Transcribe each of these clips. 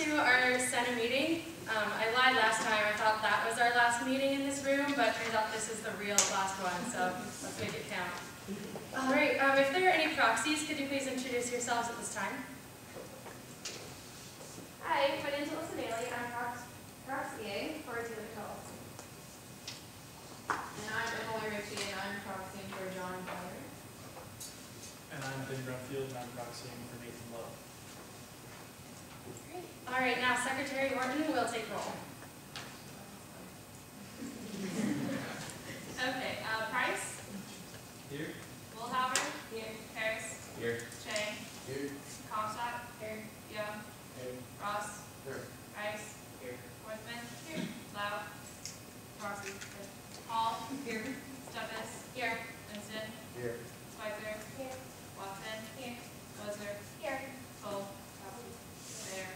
to our Senate meeting. I lied last time. I thought that was our last meeting in this room, but turns out this is the real last one, so let's make it count. All right, if there are any proxies, could you please introduce yourselves at this time? Hi, my name is Alyssa Daly, and I'm proxying for Taylor Tulls. And I'm Emily Ritchie, and I'm proxying for John Byer. And I'm Ben Brumfield, and I'm proxying for Nathan Lowe. Great. All right, now Secretary Orton will take roll. Okay, Price? Here. Wilhauer? Here. Harris? Here. Chang? Here. Comstock? Here. Young? Here. Ross? Here. Rice? Here. Worthman? Here. Lau? Rossi? Hall? Here. Steffes? Here. Winston? Here. Schweitzer? Here. Watson? Here. Moser? Here. Cole? Mayor?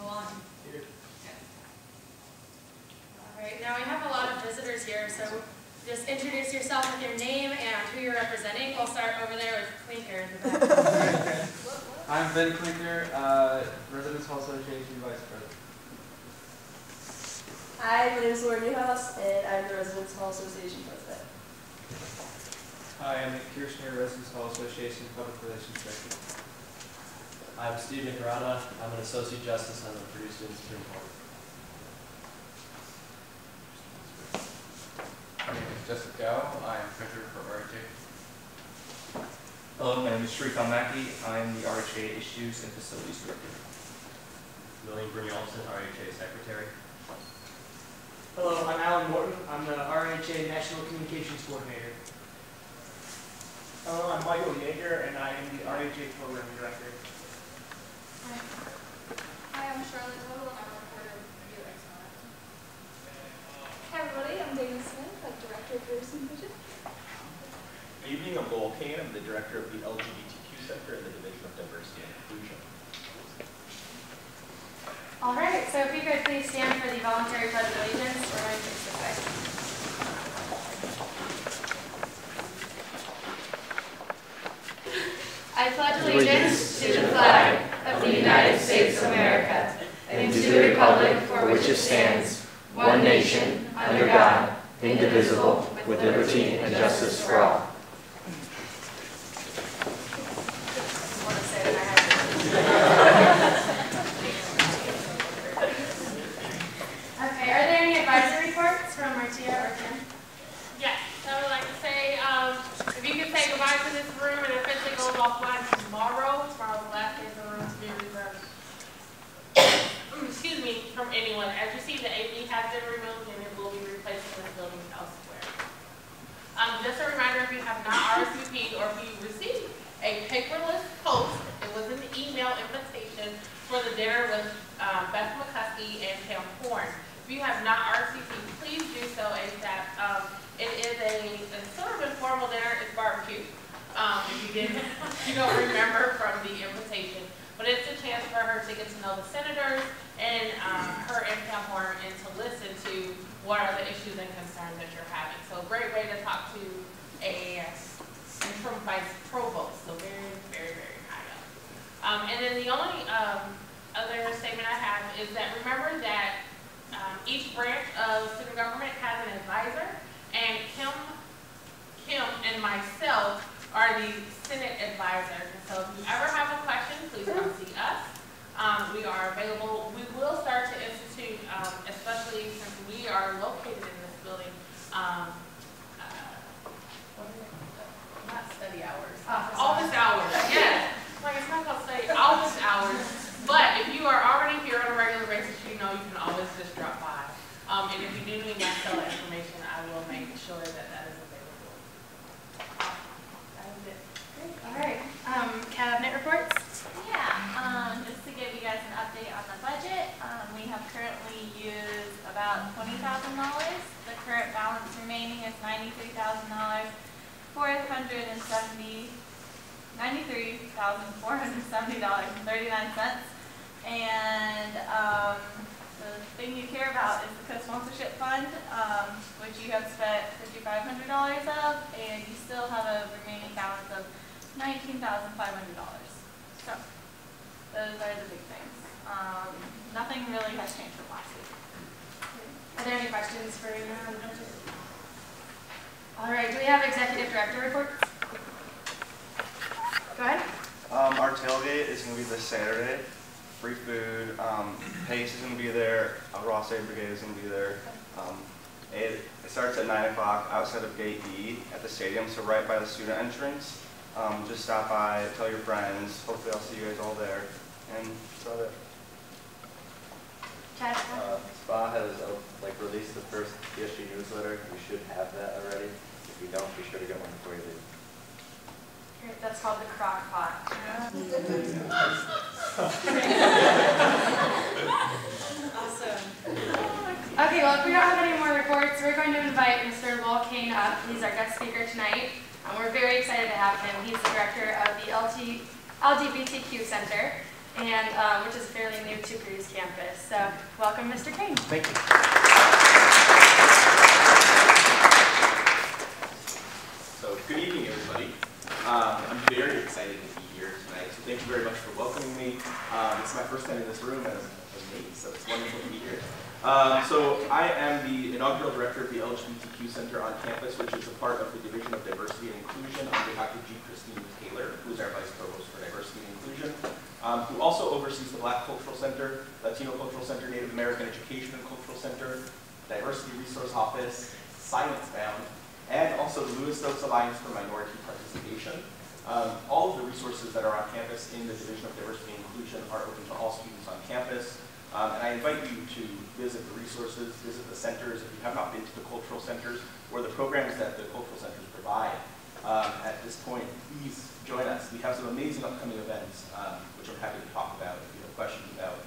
Malone? Here. Yes. All right, now we have a lot of visitors here, so just introduce yourself with your name and who you're representing. We'll start over there with Clinker in the back. I'm Ben Clinker, Residence Hall Association Vice President. Hi, my name is Laura Newhouse, and I'm the Residence Hall Association President. Hi, I'm Nick Kirshner, Residence Hall Association Public Relations Director. I'm Steve Nicarata. I'm an Associate Justice on the Purdue Student Government Senate. My name is Jessica Dow. I am treasurer for RHA. Hello, my name is Shrikant Mackey. I'm the RHA Issues and Facilities Director. William Brynjolfsson, RHA Secretary. Hello, I'm Alan Morton. I'm the RHA National Communications Coordinator. Hello, I'm Michael Yeager, and I am the RHA Program Director. Hi, I'm Charlotte Total, and I'm a reporter with UX Monarch. Hi, everybody. I'm Dana Smith, I'm Director of Diversity and Vision. Good evening. I'm Lowell Kane. I'm the Director of the LGBTQ Center in the Division of Diversity and Inclusion. All right, so if you could please stand for the voluntary pledge of allegiance, we're going to face this way. I pledge allegiance to the flag of the United States of America and to the republic for which it stands, one nation, under God, indivisible, with liberty and justice for all. Okay, are there any advisory reports from Marcia or Kim? Yes, I would like to say, if you can say goodbye to this room and officially goes offline tomorrow's the last day of the room to be reserved. Excuse me, from anyone. As you see, the AV has been removed and it will be replaced in this building elsewhere. Just a reminder, if you have not RSVP'd or if you received a paperless post, it was an email invitation for the dinner with Beth McCuskey and Pam Horn. If you have not RSVP'd, please do so ASAP. It is a sort of informal dinner. It's barbecue. If you don't remember from the invitation, but it's a chance for her to get to know the senators and her and Pam Horn and to listen to what are the issues and concerns that you're having. So a great way to talk to a interim vice provost. So very, very, very high up. And then the only other statement I have is that remember that each branch of student government has an advisor, and Kim and myself are the Senate advisors. And so if you ever have a question, please come see us. We are available. We will start to institute, especially since we are located in this building, what is it? Not study hours. Office hours, yes. Like it's not called study, office hours. But if you are already here on a regular basis, you know you can always just drop by. And if you do need my cell information, I will make sure that that is available. That is it. Great. All right. Cabinet reports? Yeah, just to give you guys an update on the budget, we have currently used about $20,000. The current balance remaining is $93,470. $93,470.39. And the thing you care about is the co-sponsorship fund, which you have spent $5,500 of, and you still have a remaining balance of $19,500. So those are the big things. Nothing really has changed from last week. Are there any questions for All right, do we have executive director reports? Go ahead. Our tailgate is going to be this Saturday. Free food. Pace is going to be there. Ross Aid Brigade is going to be there. It starts at 9 o'clock outside of Gate E at the stadium, so right by the student entrance. Just stop by, tell your friends. Hopefully I'll see you guys all there. And that's about it. Chad? SPA has released the first PSG newsletter. You should have that already. If you don't, be sure to get one before you leave. Great, that's called the crock pot. Awesome. Okay, well, if we don't have any more reports, we're going to invite Mr. Lowell Kane up. He's our guest speaker tonight. We're very excited to have him. He's the director of the LGBTQ Center, and which is fairly new to Purdue's campus. So, welcome, Mr. Kane. Thank you. So, good evening, everybody. I'm very excited to be here tonight, so thank you very much for welcoming me. This is my first time in this room as Nate, so it's wonderful to be here. So I am the inaugural director of the LGBTQ Center on campus, which is a part of the Division of Diversity and Inclusion on behalf of Christine Taylor, who is our Vice Provost for Diversity and Inclusion, who also oversees the Black Cultural Center, Latino Cultural Center, Native American Education and Cultural Center, Diversity Resource Office, Science Bound, and also the Lewis Stokes Alliance for Minority Participation. All of the resources that are on campus in the Division of Diversity and Inclusion are open to all students on campus. And I invite you to visit the resources, visit the centers if you have not been to the cultural centers or the programs that the cultural centers provide. At this point, please join us. We have some amazing upcoming events, which I'm happy to talk about. If you have questions about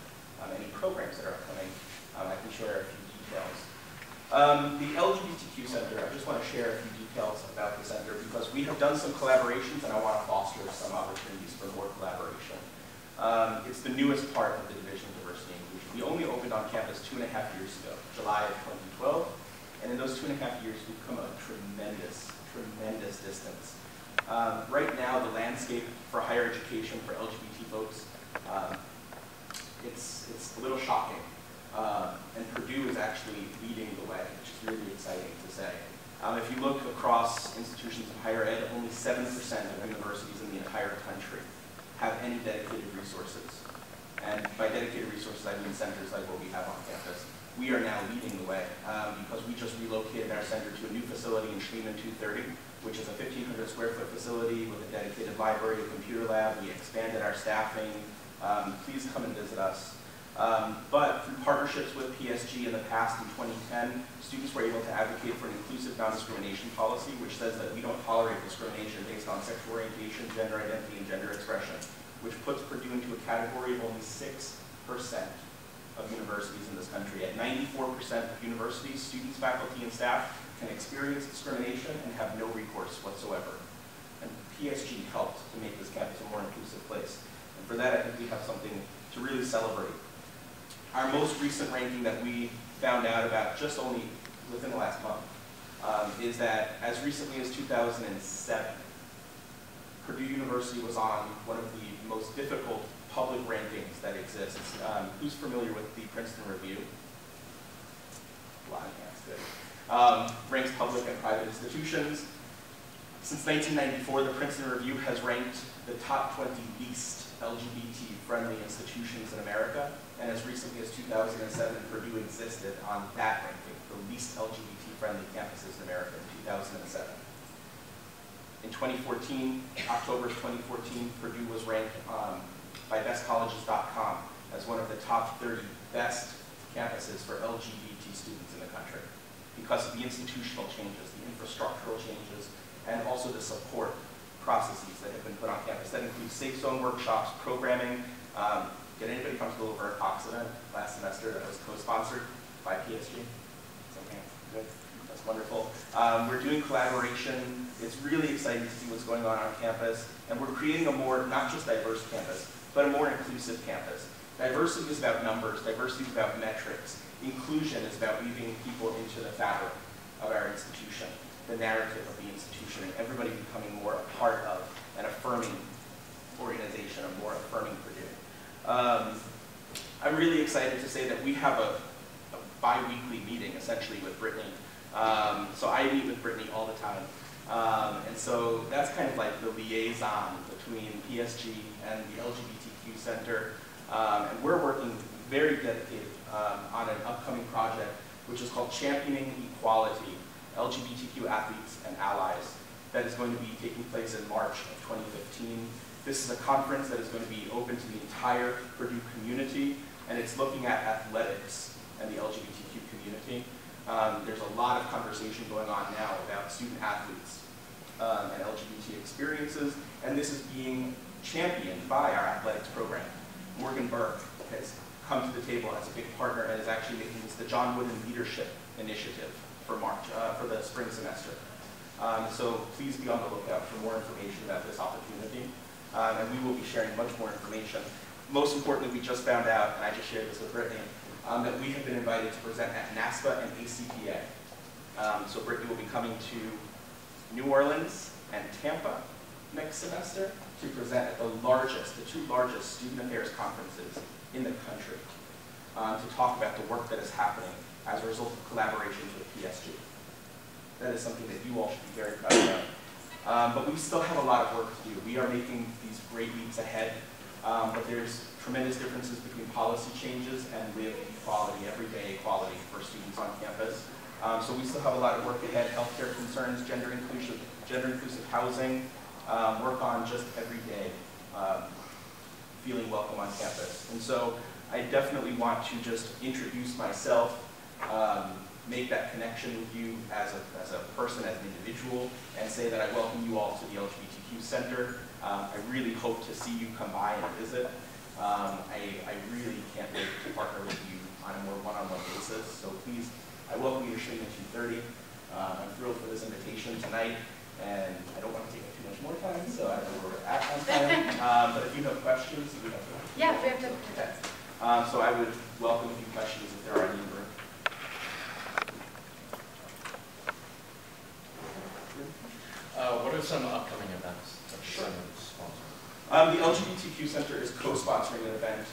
any programs that are upcoming, I can share a few details. The LGBTQ Center, I just want to share a few details about the center because we have done some collaborations and I want to foster some opportunities for more collaboration. It's the newest part of the Division of Diversity and Inclusion. We only opened on campus 2.5 years ago, July of 2012, and in those 2.5 years we've come a tremendous distance. Right now the landscape for higher education for LGBT folks, it's a little shocking. And Purdue is actually leading the way, which is really exciting to say. If you look across institutions of higher ed, only 7% of universities in the entire country have any dedicated resources. And by dedicated resources, I mean centers like what we have on campus. We are now leading the way because we just relocated our center to a new facility in Schliemann 230, which is a 1,500 square foot facility with a dedicated library, a computer lab. We expanded our staffing. Please come and visit us. But through partnerships with PSG in the past, in 2010, students were able to advocate for an inclusive non-discrimination policy, which says that we don't tolerate discrimination based on sexual orientation, gender identity, and gender expression, which puts Purdue into a category of only 6% of universities in this country. At 94% of universities, students, faculty, and staff can experience discrimination and have no recourse whatsoever. And PSG helped to make this campus a more inclusive place. And for that, I think we have something to really celebrate. Our most recent ranking that we found out about just only within the last month is that as recently as 2007, Purdue University was on one of the most difficult public rankings that exists. Who's familiar with the Princeton Review? A lot of hands, good. Ranks public and private institutions. Since 1994, the Princeton Review has ranked the top 20 least LGBT-friendly institutions in America, and as recently as 2007, Purdue existed on that ranking, the least LGBT-friendly campuses in America in 2007. In 2014, October of 2014, Purdue was ranked by bestcolleges.com as one of the top 30 best campuses for LGBT students in the country because of the institutional changes, the infrastructural changes, and also the support processes that have been put on campus. That includes safe zone workshops, programming. Did anybody come to the Laverne Cox event last semester that was co-sponsored by PSG? Okay, good. That's wonderful. We're doing collaboration. It's really exciting to see what's going on campus. And we're creating a more, not just diverse campus, but a more inclusive campus. Diversity is about numbers. Diversity is about metrics. Inclusion is about weaving people into the fabric of our institution, the narrative of the institution, and everybody becoming more a part of an affirming organization, a more affirming Purdue. we have a bi-weekly meeting essentially with Brittany. So I meet with Brittany all the time. And so that's kind of like the liaison between PSG and the LGBTQ Center. And we're working very dedicated on an upcoming project which is called Championing Equality, LGBTQ Athletes and Allies, that is going to be taking place in March of 2015. This is a conference that is going to be open to the entire Purdue community, and it's looking at athletics and the LGBTQ community. There's a lot of conversation going on now about student athletes and LGBT experiences, and this is being championed by our athletics program. Morgan Burke has come to the table as a big partner and is actually making this the John Wooden Leadership Initiative for March, for the spring semester. So please be on the lookout for more information about this opportunity, and we will be sharing much more information. Most importantly, we just found out, and I just shared this with Brittany, that we have been invited to present at NASPA and ACPA. So Brittany will be coming to New Orleans and Tampa next semester to present at the two largest student affairs conferences in the country to talk about the work that is happening as a result of collaborations with PSG. That is something that you all should be very proud of. But we still have a lot of work to do. We are making these great leaps ahead, but there's tremendous differences between policy changes and lived equality, everyday equality for students on campus. So we still have a lot of work ahead, healthcare concerns, gender inclusive housing, work on just every day feeling welcome on campus. And so I definitely want to just introduce myself, make that connection with you as a person, as an individual, and say that I welcome you all to the LGBTQ Center. I really hope to see you come by and visit. I really can't wait to partner with you on a more one-on-one basis. So please, I welcome you to Schwingen 230. I'm thrilled for this invitation tonight, and I don't want to take up too much more time, so I know we're at on time. But if you have questions, we have to. Yeah, we have to. Okay. So I would welcome a few questions if there are any in the room. What are some upcoming events that Sure. the Center is sponsoring? The LGBTQ Center is co-sponsoring an event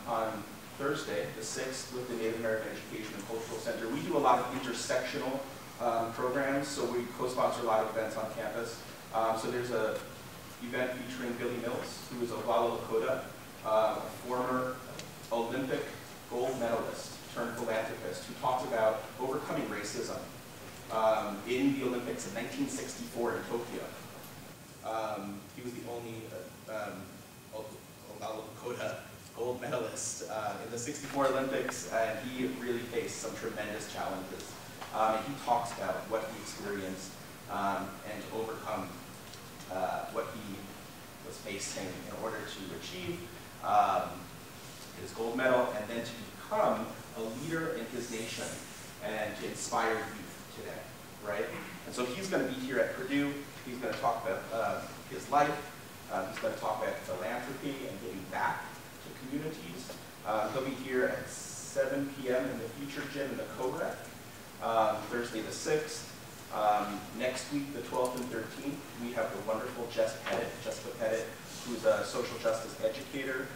on Thursday, the 6th, with the Native American Education and Cultural Center. We do a lot of intersectional programs, so we co-sponsor a lot of events on campus. So there's an event featuring Billy Mills, who is a Walla Lakota, a former Olympic gold medalist turned philanthropist, who talks about overcoming racism in the Olympics in 1964 in Tokyo. He was the only Walla Lakota gold medalist in the '64 Olympics, and he really faced some tremendous challenges. And he talks about what he experienced and to overcome what he was facing in order to achieve his gold medal, and then to become a leader in his nation and to inspire youth today, right? And so he's going to be here at Purdue. He's going to talk about his life. He's going to talk about philanthropy and giving back to communities. He'll be here at 7 p.m. in the Future Gym in the KRACH, Thursday the 6th. Next week, the 12th and 13th, we have the wonderful Jessica Pettit, who's a social justice educator.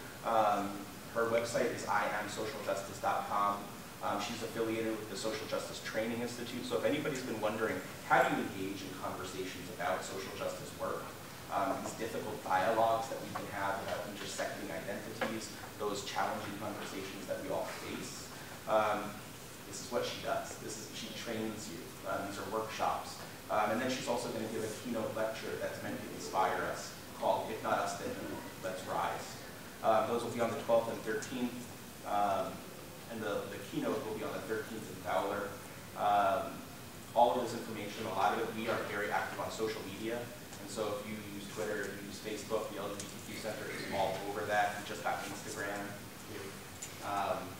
Her website is iamsocialjustice.com. She's affiliated with the Social Justice Training Institute. So if anybody's been wondering, how do you engage in conversations about social justice work? These difficult dialogues that we can have about intersecting identities, those challenging conversations that we all face. This is what she does. She trains you. These are workshops. And then she's also going to give a keynote lecture that's meant to inspire us, called If Not Us, Then Who? Let's Rise. Those will be on the 12th and 13th. And the keynote will be on the 13th in Fowler. All of this information, a lot of it, we are very active on social media. And so if you use Twitter, if you use Facebook, the LGBTQ Center is all over that. We just got Instagram.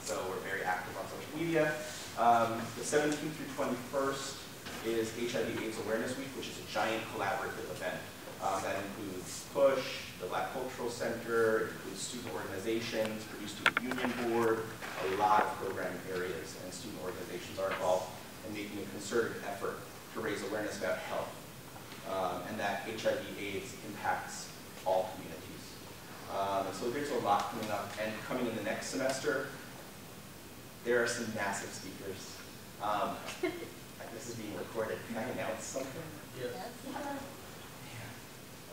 So we're very active on social media. The 17th through 21st is HIV/AIDS Awareness Week, which is a giant collaborative event. That includes PUSH, the Black Cultural Center, it includes student organizations, Purdue Student Union Board, a lot of programming areas and student organizations are involved in making a concerted effort to raise awareness about health and that HIV/AIDS impacts all communities. And so there's a lot coming up, and coming in the next semester, There are some massive speakers. This is being recorded. Can I announce something? Yes.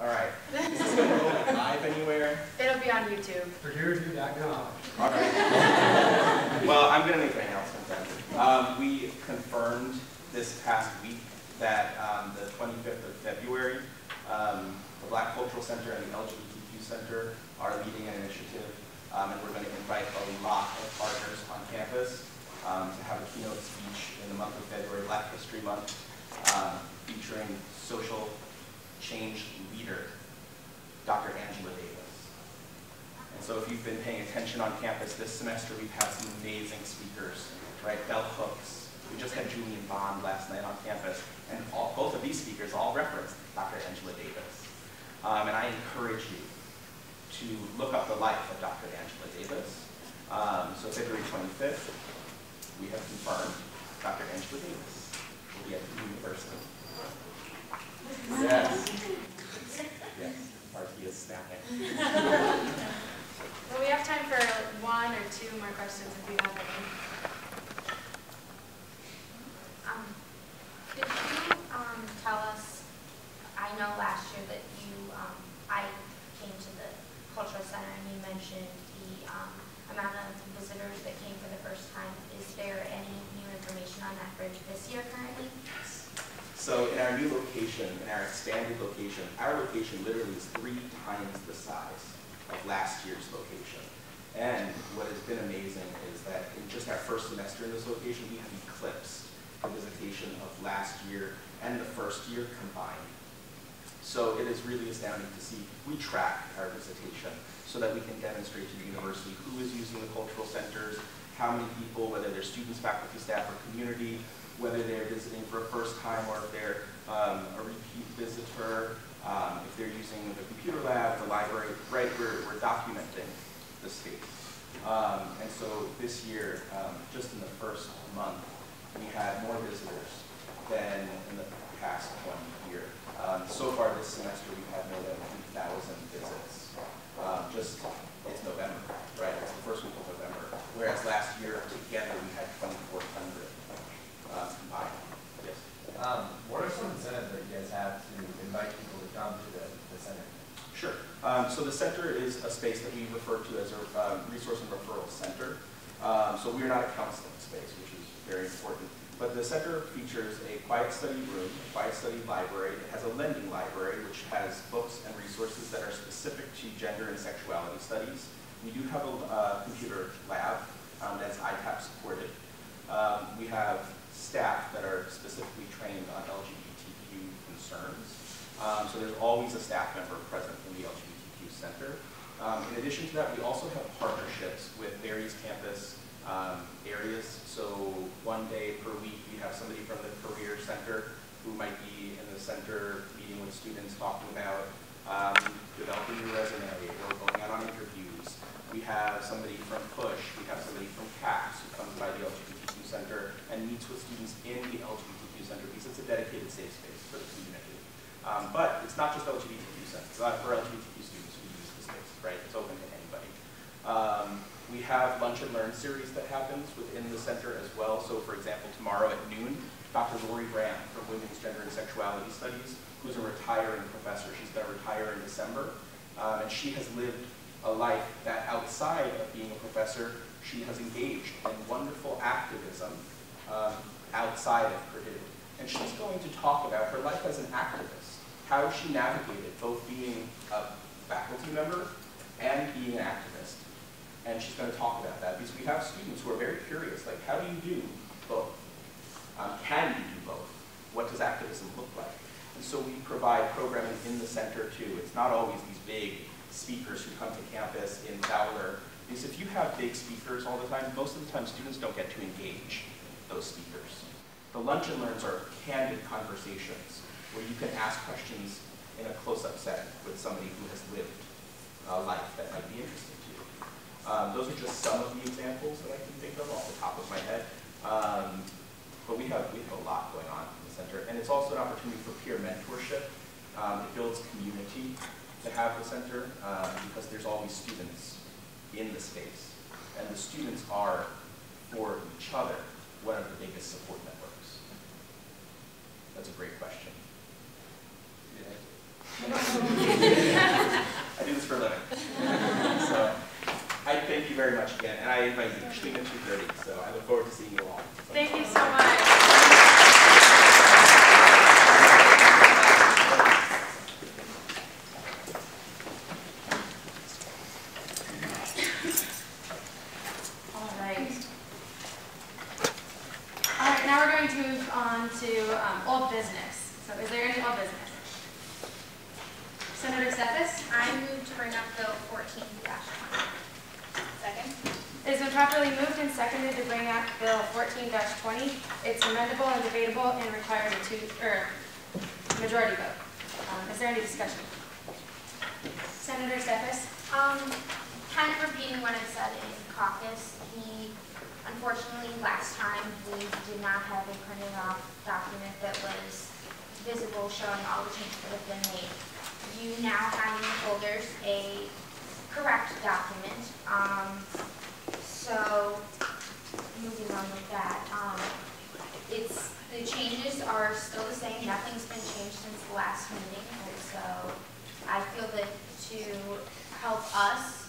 All right. Is this going to go live anywhere? It'll be on YouTube. PurdueReview.com. All right. Well, I'm going to make an announcement then. We confirmed this past week that the 25th of February, the Black Cultural Center and the LGBTQ Center are leading an initiative, and we're going to invite a lot of partners on campus to have a keynote speech in the month of February, Black History Month, featuring social change leader, Dr. Angela Davis. And so if you've been paying attention on campus this semester, we've had some amazing speakers, right? Bell Hooks. We just had Julian Bond last night on campus, and both of these speakers all referenced Dr. Angela Davis. And I encourage you to look up the life of Dr. Angela Davis. So February 25th, we have confirmed Dr. Angela Davis will be at the university. Yes. Yes, Marky is snapping. Well, we have time for one or two more questions if you have any. Could you tell us, I know last year that I came to the Cultural Center and you mentioned the amount of visitors that came for the first time. Is there any new information on that for this year currently? So in our new location, in our expanded location, our location literally is 3 times the size of last year's location. And what has been amazing is that in just our first semester in this location, we have eclipsed the visitation of last year and the first year combined. So it is really astounding to see. We track our visitation so that we can demonstrate to the university who is using the cultural centers, how many people, whether they're students, faculty, staff, or community, whether they're visiting for a first time or if they're a repeat visitor, if they're using the computer lab, the library, right? We're documenting the space. And so this year, just in the first month, we had more visitors than in the past 1 year. So far this semester, we've had more than 2,000 visits. It's November, right? It's the first week of November. Whereas last year, together, we had 2,400 combined. Yes? What are some incentives that you guys have to invite people to come to the center? Sure. So the center is a space that we refer to as a resource and referral center. So we're not a counseling space, which is very important. But the center features a quiet study room, a quiet study library. It has a lending library, which has books and resources that are specific to gender and sexuality studies. We do have a computer lab that's ITAP supported. We have staff that are specifically trained on LGBTQ concerns. So there's always a staff member present in the LGBTQ Center. In addition to that, we also have partnerships with various campus areas. So 1 day per week, we have somebody from the Career Center who might be in the center meeting with students, talking about developing your resume or going out on interviews. We have somebody from PUSH, we have somebody from KRACH who comes by the LGBTQ Center and meets with students in the LGBTQ Center because it's a dedicated safe space for the community. But it's not just LGBTQ Center. It's not for LGBTQ students who use the space, right? It's open to anybody. We have Lunch and Learn series that happens within the center as well. So for example, tomorrow at noon, Dr. Lori Graham from Women's Gender and Sexuality Studies, who's a retiring professor. She's going to retire in December. And she has lived a life that outside of being a professor, she has engaged in wonderful activism outside of Purdue. And she's going to talk about her life as an activist, how she navigated both being a faculty member and being an activist. And she's going to talk about that because we have students who are very curious, like, how do you do both? Can you do both? What does activism look like? And so we provide programming in the center too. It's not always these big speakers who come to campus in Fowler. Because if you have big speakers all the time, most of the time students don't get to engage those speakers. The Lunch and Learns are candid conversations where you can ask questions in a close-up setting with somebody who has lived a life that might be interesting to you. Those are just some of the examples that I can think of off the top of my head. But we have a lot going on in the center. And it's also an opportunity for peer mentorship. It builds community to have the center because there's always students in the space. And the students are for each other, what are the biggest support networks? That's a great question. I do this for a living. So I thank you very much again, and I invite you between at 2:30, so I look forward to seeing you all. Thank you so much. All right, now we're going to move on to old business. So is there any old business? Senator Steffes? I move to bring up Bill 14-20. Second. It has been properly moved and seconded to bring up Bill 14-20. It's amendable and debatable and requires a majority vote. Is there any discussion? Senator Steffes? Kind of repeating what I said in caucus, unfortunately last time we did not have a printed off document that was visible showing all the changes that have been made. You now have in your folders a correct document. So moving on with that, the changes are still the same. Nothing's been changed since the last meeting, and so I feel that to help us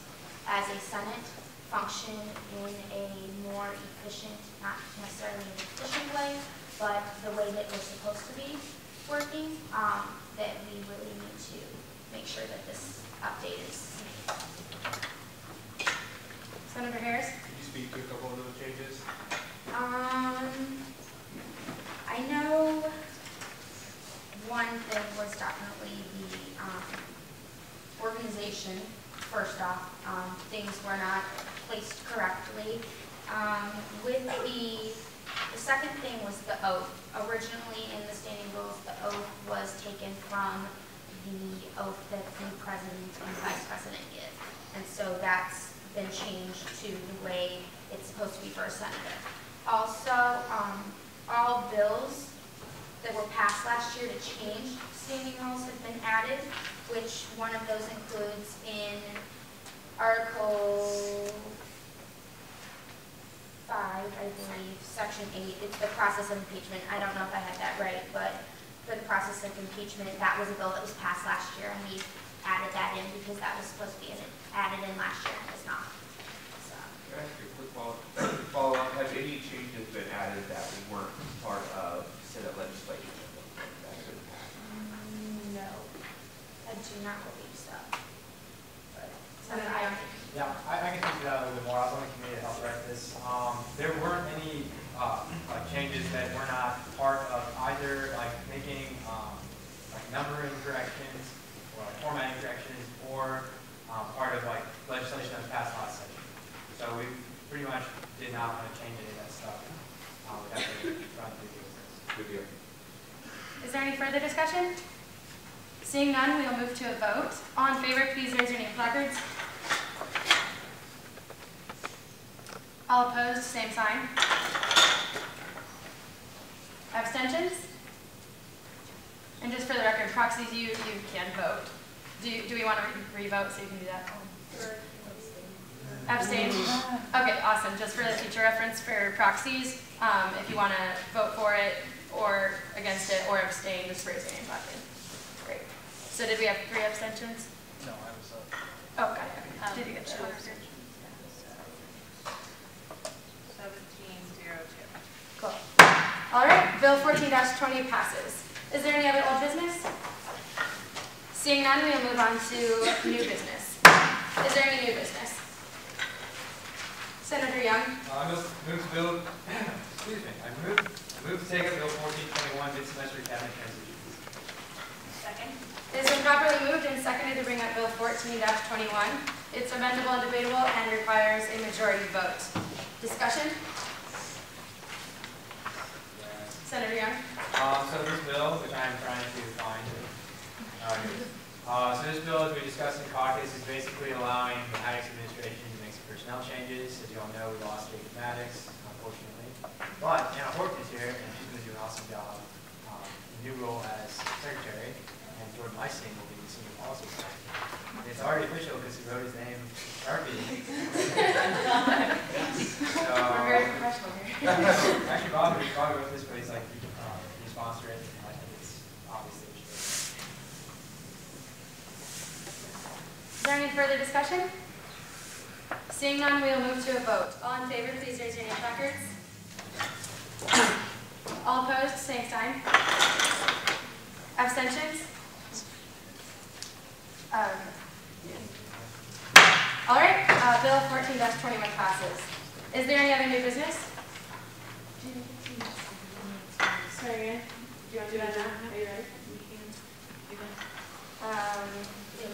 as a Senate function in a more efficient, not necessarily an efficient way, but the way that we're supposed to be working, that we really need to make sure that this update is made. Senator Harris? Could you speak to a couple of those changes? I know one thing was definitely the organization. First off, things were not placed correctly. With the second thing was the oath. Originally in the standing rules, the oath was taken from the oath that the president and vice president give. And so that's been changed to the way it's supposed to be for a senator. Also, all bills that were passed last year to change standing rules have been added, which one of those includes in Article 5, I believe, Section 8. It's the process of impeachment. I don't know if I had that right, but for the process of impeachment, that was a bill that was passed last year, and we added that in because that was supposed to be added in last year and was not. So. Can I ask you a quick follow-up? Have any changes been added that weren't part of Senate legislation? No, I do not believe so. But Senator I Yeah, I can speak to that a little bit more. I was on the committee to help write this. There weren't any changes that were not part of either making numbering corrections or formatting corrections or part of legislation that was passed last session. So we pretty much did not want to change any of that stuff. Good deal. Is there any further discussion? Seeing none, we will move to a vote. All in favor, please raise your name placards. All opposed, same sign. Abstentions? And just for the record, proxies, you can vote. Do we want to re-vote so you can do that? Abstain? Okay, awesome. Just for the future reference for proxies, if you want to vote for it or against it or abstain, just raise your name placard. Great. So did we have 3 abstentions? No, I was Oh, got it. Did you get that? 1702. Cool. All right, Bill 14-20 passes. Is there any other old business? Seeing none, we will move on to new business. Is there any new business? Senator Young? I move to bill, excuse me, I move to take up Bill 1421, mid-semester cabinet transitions. Second. It has been properly moved and seconded to bring up Bill 14-21. It's amendable and debatable and requires a majority vote. Discussion? Senator Young? So this bill, which I'm trying to find, so this bill, as we discussed in caucus, is basically allowing the Maddox administration to make some personnel changes. As you all know, we lost Jacob Maddox, unfortunately. But Anna Horton is here, and she's going to do an awesome job. New role as secretary, and Jordan Meissing will be the senior policy director. It's already official because he wrote his name Sharpie. We're very professional. Actually, Bobby wrote this, but he's like, you sponsor it, and I think it's obviously true. Is there any further discussion? Seeing none, we will move to a vote. All in favor, please raise your hand placards. All opposed, same sign. Abstentions? All right, Bill 14-21 passes. Is there any other new business? Sorry, Ryan. Do you want to do that now? Are you ready?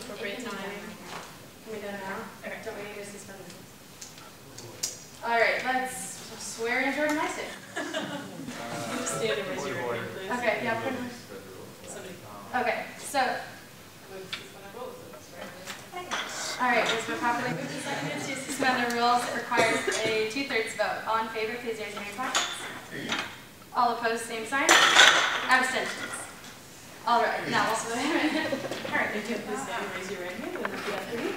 Appropriate time. Can we do it now? Okay. Don't we need to suspend this? All right, let's swear in Jordan Mason. Stand and raise your hand, please. Okay, yeah. Okay, so. All right, it's been properly moved and seconded to suspend the rules. It requires a 2/3 vote. All in favor, please raise your hand placards. All opposed, same sign. Abstentions. All right, now we'll swear in. All right, if you please stand and raise your right hand and repeat after me.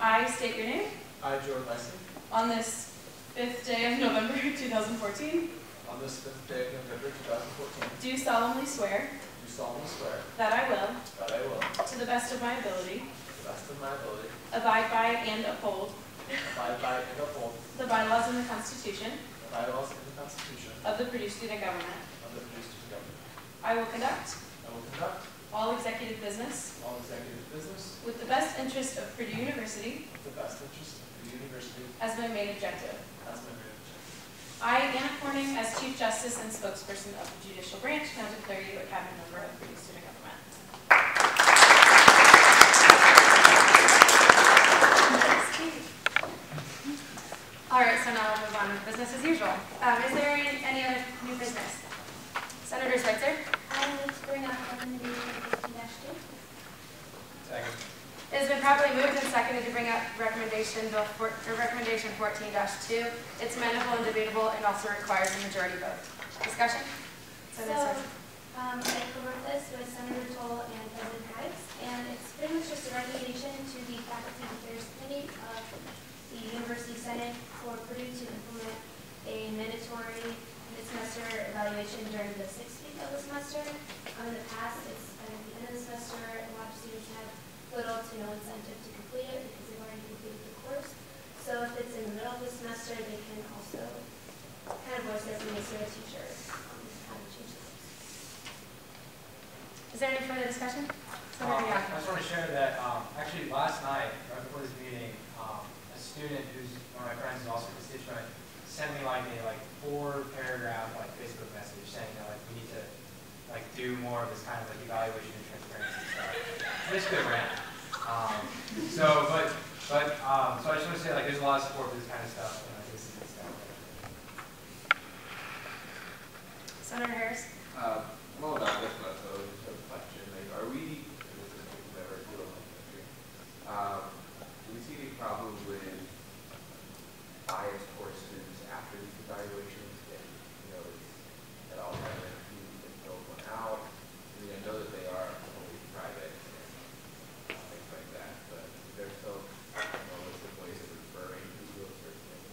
I state your name. I, Jordan Mason. On this 5th day of November 2014. On this 5th day of November 2014. Do solemnly swear. Do solemnly swear. That I will. That I will. To the best of my ability. To the best of my ability. Abide by and uphold. Abide by and uphold. The bylaws and the Constitution. The bylaws and the Constitution. Of the Purdue Student Government. Of the Purdue Student Government. I will conduct. I will conduct. All executive business. All executive business. With the best interest of Purdue University. With the best interest of Purdue University. As my main objective. As my main objective. I, Anna Corning, as Chief Justice and spokesperson of the Judicial Branch, now declare you a cabinet member of Purdue Student Government. All right, so now we'll move on with business as usual. Is there any other new business? Senator Switzer? I would like to bring up recommendation 15-2. Second. It has been properly moved and seconded to bring up recommendation 14-2. It's amendable and debatable and also requires a majority vote. Discussion? So, I co-wrote this with Senator Toll and President Hikes, and it's pretty much just a recommendation to the Faculty Affairs Committee of the University Senate for Purdue to implement a mandatory mid-semester evaluation during the 6th week of the semester. In the past, it's been at the end of the semester, and a lot of students have little to no incentive to complete it because they've already completed the course. So if it's in the middle of the semester, they can also kind of voice their opinions to their teachers on how to change the course. Is there any further discussion? I just want to share that actually last night, right before this meeting, a student who's one of my friends is also a constituent sent me like a 4-paragraph Facebook message saying that we need to do more of this kind of evaluation and transparency stuff. It's a good rant. So I just want to say there's a lot of support for this kind of stuff. And this is good stuff. Senator Harris? Well, no, I guess not. So just a question. Are we, and this is never feel like country, do we see any problem with biased courses after these evaluations? And, it's at all kind of build one out. I mean, I know that they are only private and things like that, but there's still listed ways of referring to those certain things.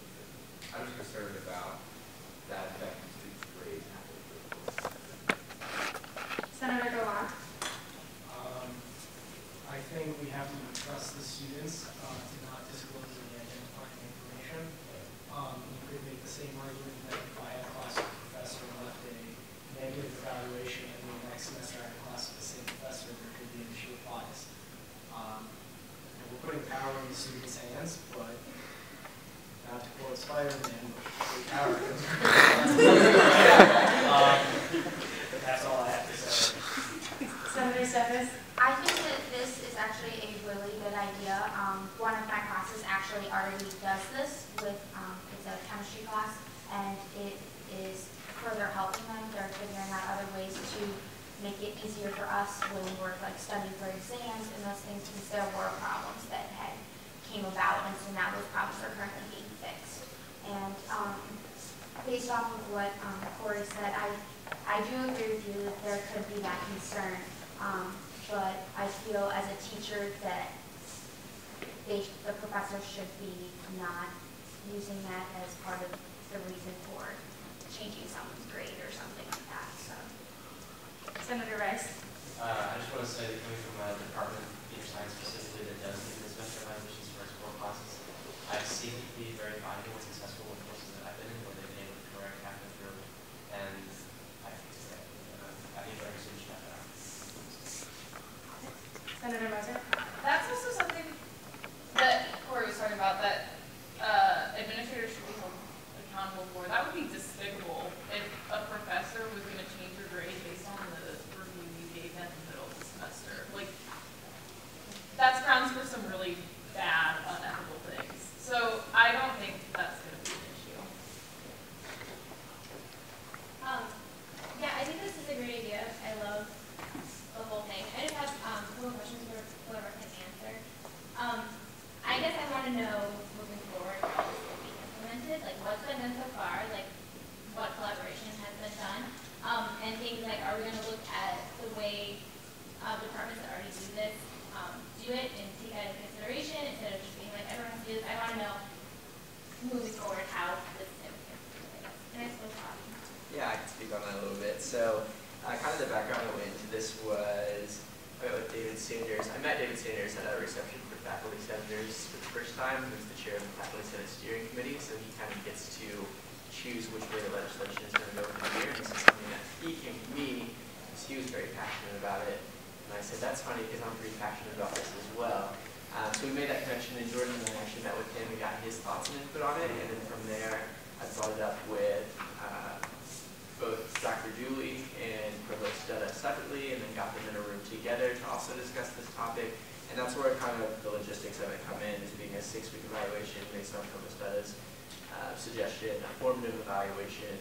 I'm just concerned about that affecting students' grades after the course. Senator Gallant? I think we have to trust the students to not disclose any identifying information. You could make the same argument that if I had a class with a professor left a negative evaluation and the next semester I had a class with the same professor, there could be an issue of bias. We're putting power in the students' hands, but not to quote Spider-Man, but power goes but that's all I have to say. Senator Steffes? I think that this is actually a really good idea. One of my classes actually already does this with, it's a chemistry class, and it is further helping them. They're figuring out other ways to make it easier for us when we're studying for exams and those things, because there were problems that had came about, and so now those problems are currently being fixed. And based off of what Corey said, I do agree with you that there could be that concern. But I feel as a teacher that the professor should be not using that as part of the reason for changing someone's grade or something like that, so. Senator Rice. I just want to say that coming from a department of computer science specifically that does do this semester evaluations for its core classes, I've seen it be very valuable and successful in courses that I've been in where they've been able to correct halfway through, and I think very soon should have that. Senator Moser. That's also something that Corey was talking about, that administrators should be held accountable for. That would be despicable if a professor was going to change your grade based on the review you gave at the middle of the semester. Like, that's grounds for some really bad, unethical things. So I don't think that's going to be an issue. Yeah, I think this is a great idea. I love the whole thing. I just have a couple of questions for whoever can answer. I guess I want to know, moving forward, how this will be implemented. Like, what's been done so far? Like, what collaboration has been done? And things like, are we going to look at the way departments that already do this do it and take that into consideration instead of just being like, everyone has to do this? I want to know, moving forward, how this is implemented. And I suppose Bobby. Yeah, I can speak on that a little bit. So, kind of the background I went into this was I met with David Sanders. I met David Sanders at a reception for faculty senators for the first time. He was the chair of the faculty senate steering committee, so he kind of gets to choose which way the legislation is going to go for the year. And this is something that he came to me because he was very passionate about it. And I said, that's funny because I'm pretty passionate about this as well. So we made that connection, and Jordan and I actually met with him and got his thoughts and input on it. And then from there, I brought it up with both Dr. Dooley and Provost Dutta separately, and then got them in a room together to also discuss this topic. And that's where kind of the logistics of it come in, to being a 6-week evaluation based on Provost Dutta's suggestion, a formative evaluation,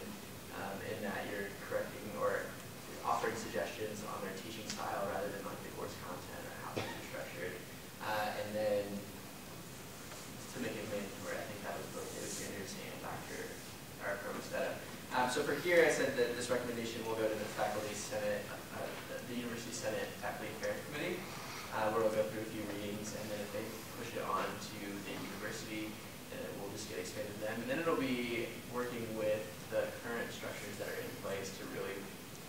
in that you're correcting or offering suggestions on their teaching style rather than like the course content or how things are structured. And then to make it mandatory, I think that was both David Sanders and Provost Dutta. So for here, I said that this recommendation will go to the faculty senate, the University Senate Faculty Affairs Committee, where we'll go through a few readings, and then if they push it on to the university, we'll just get expanded to them. And then it'll be working with the current structures that are in place to really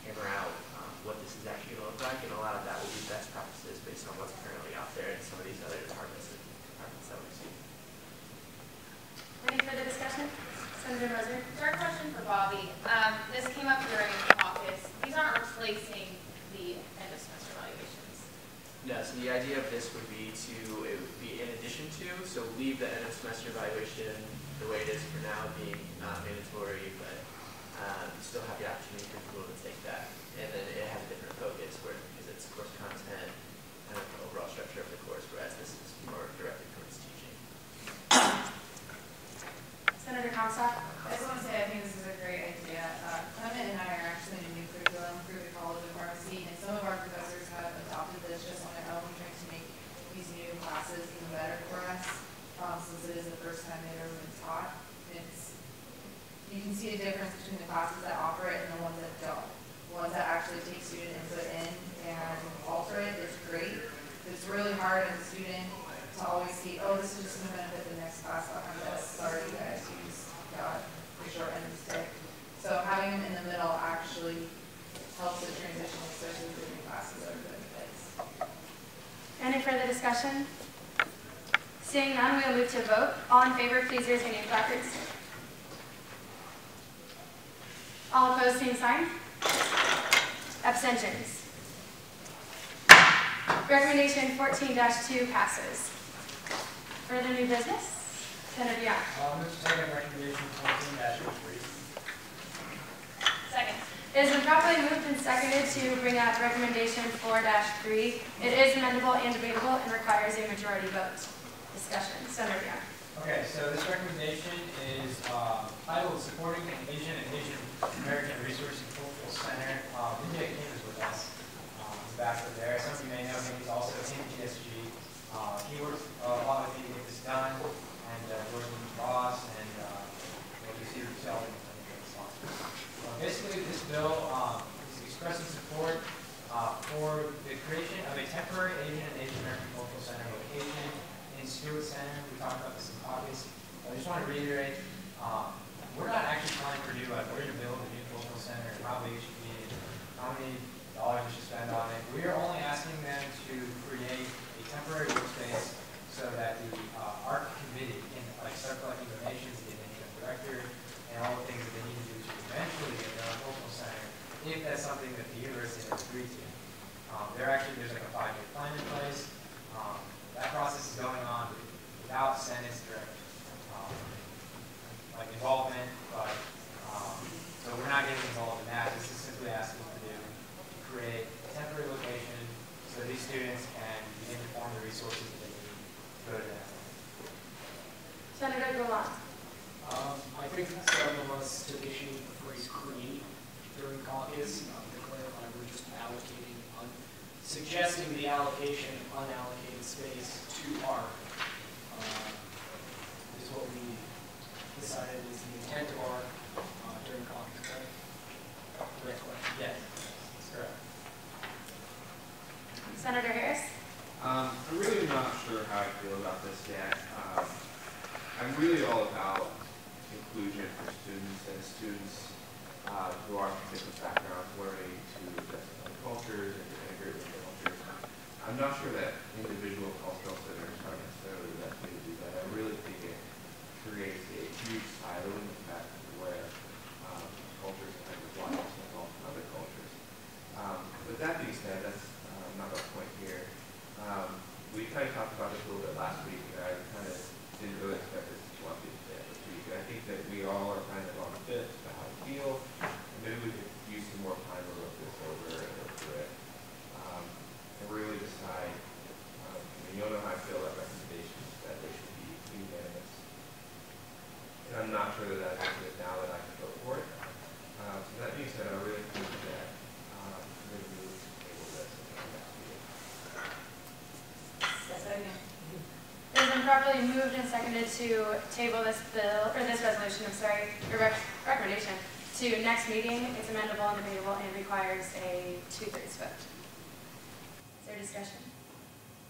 hammer out what this is actually going to look like, and a lot of that will be best practices based on what's currently out there in some of these other departments that we've seen. Any further discussion? Senator Moser. Direct question for Bobby. This came up during the caucus. These aren't replacing the end of semester evaluations. No, so the idea of this would be it would be in addition to, so leave the end of semester evaluation the way it is for now, being not mandatory, but still have the opportunity for people to take that. And then it has a different focus because it's course content and the overall structure of the course, whereas this is more directed towards teaching. Senator Comstock. I just want to say I think this is a great idea. Clement and I are actually in a new curriculum through the College of Pharmacy, and some of our professors have adopted this just on their own, trying to make these new classes even better for us, since it is the first time they've ever been taught. You can see a difference between the classes that offer it and the ones that don't. The ones that actually take student input in and alter it is great. It's really hard as a student to always see, oh, this is just going to benefit the next class behind us. Sorry, guys, you just got the short end of the stick. So having them in the middle actually helps the transition, especially with the new classes that are put in place. Any further discussion? Seeing none, we will move to a vote. All in favor, please raise your name placards. All opposed, same sign. Abstentions. Recommendation 14-2 passes. Further new business? Senator Young. Move to take up recommendation 14-3. Second. It has been properly moved and seconded to bring up recommendation 4-3. It is amendable and debatable and requires a majority vote. Discussion. Senator Young. Okay, so this recommendation is titled Supporting Asian and Asian American Resource and Cultural Center. India Kim is with us. He's back over there. Some of you may know him. He's also in PSG. He works a lot with me to get this done, and Jordan Ross, and what you see yourself. Basically, this bill is expressing support for the creation of a temporary Asian and Asian American Cultural Center location in Stewart Center. We talked about this in caucus. I just want to reiterate, we're not actually telling Purdue like we're going to build a new cultural center and how big it should be, how many dollars we should spend on it. We are only asking them to create a temporary workspace so that the art committee can like start collecting donations, get an interim director, and all the things that they need to do to eventually get their own cultural center, if that's something that the university has agreed to. There's like a 5-year plan in place. That process is going on without Senate's direct like involvement, but so we're not getting involved in that. This is simply asking Purdue to create a temporary location so these students can begin to form the resources that they need to go to that. Senator Gallant. I think some of us took issue with the phrase create during caucus. To clarify, we're just allocating, suggesting the allocation of unallocated space to art is what we decided is the intent of art during caucus. Correct question? Yes, that's correct. Senator Harris. I'm really not sure how I feel about this yet. I'm really all about inclusion for students and students who are from different backgrounds learning to adjust to other cultures and to integrate with cultures. I'm not sure that individual cultural centers are necessarily the best way to do that. I really think it creates a huge siloing effect where cultures kind of watch off from other cultures. With that being said, that's not the point here. We kind of talked about this a little bit last week, and I kind of didn't really expect this to want to be this week. I think that we all are kind of on the fence about how we feel, and maybe we could use some more time to look this over and look through it, and really decide. You all know how I feel about recommendations, that they should be unanimous. And I'm not sure that that's it now that I can vote for it. So that being said, I really think that we're going to move to table this in the next meeting. It has been properly moved and seconded to table this bill, or this resolution, I'm sorry, or recommendation to next meeting. It's amendable and debatable and requires a 2/3 vote. Is there discussion?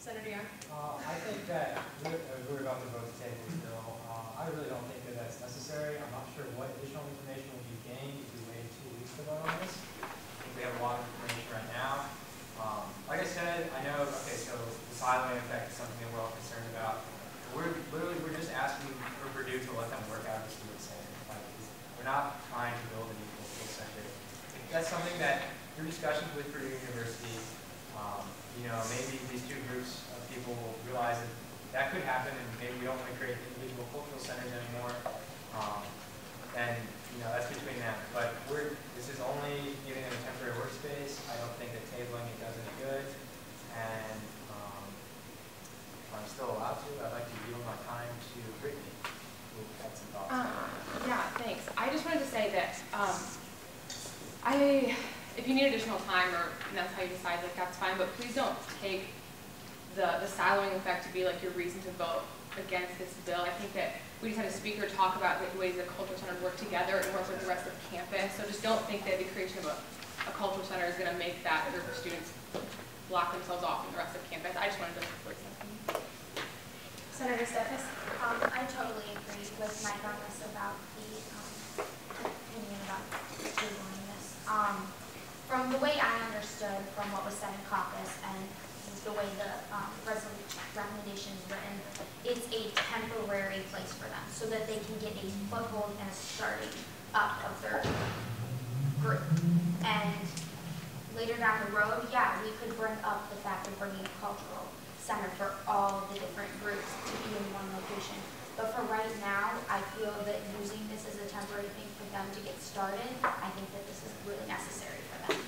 Senator Young? I think that we're about to vote to table this bill. I really don't think that that's necessary. I'm not sure what additional information will be gained if we waited 2 weeks to vote on this. I think we have a lot of information right now. Like I said, I know, okay, so the siloing effect is something that we're all concerned about. We're just asking for Purdue to let them work out the student center. Like, we're not trying to build a new cultural center. If that's something that through discussions with Purdue University, maybe these two groups of people will realize that that could happen, and maybe we don't want to create individual cultural centers anymore. And that's between them. But this is only giving them a temporary workspace. I don't think that tabling it does any good. And if I'm still allowed to, I'd like to yield my time to Brittany, who had some thoughts. Yeah, thanks. I just wanted to say that if you need additional time, and that's how you decide, like, that's fine, but please don't take the siloing effect to be like your reason to vote against this bill. I think that we just had a speaker talk about the ways that cultural centers work together and work with the rest of campus. So just don't think that the creation of a cultural center is going to make that group of students block themselves off from the rest of campus. I just wanted to voice something. Senator Steffes? I totally agree with Mike on this about the opinion about tabling this. From the way I understood from what was said in caucus and the way the recommendation is written, it's a temporary place for them so that they can get a foothold and a starting up of their group. And later down the road, yeah, we could bring up the fact of bringing a cultural center for all the different groups to be in one location. But for right now, I feel that using this as a temporary thing for them to get started, I think that this is really necessary for them.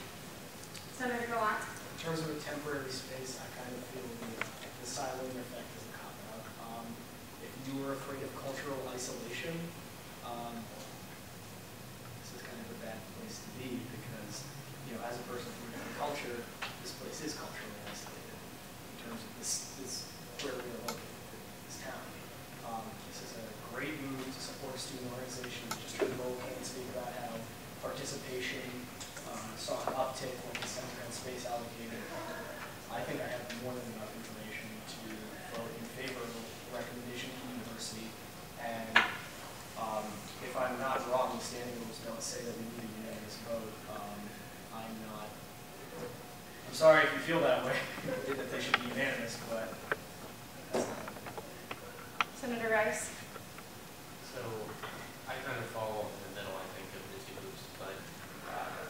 Senator Gallant? In terms of a temporary space, I kind of feel the siloing effect is a cop-out. If you were afraid of cultural isolation, this is kind of a bad place to be because, as a person from a different culture, this place is culturally isolated in terms of this where we are located, this town. This is a great move to support student organizations. Just heard Lowell Kane speak about how participation saw an uptick when the center had space allocated. I think I have more than enough information to vote in favor of the recommendation from the university. And if I'm not wrong, standing rules don't say that we need a unanimous vote. I'm sorry if you feel that way, that they should be unanimous, but that's not. Senator Rice. So I kind of fall in the middle, I think, of the two groups, but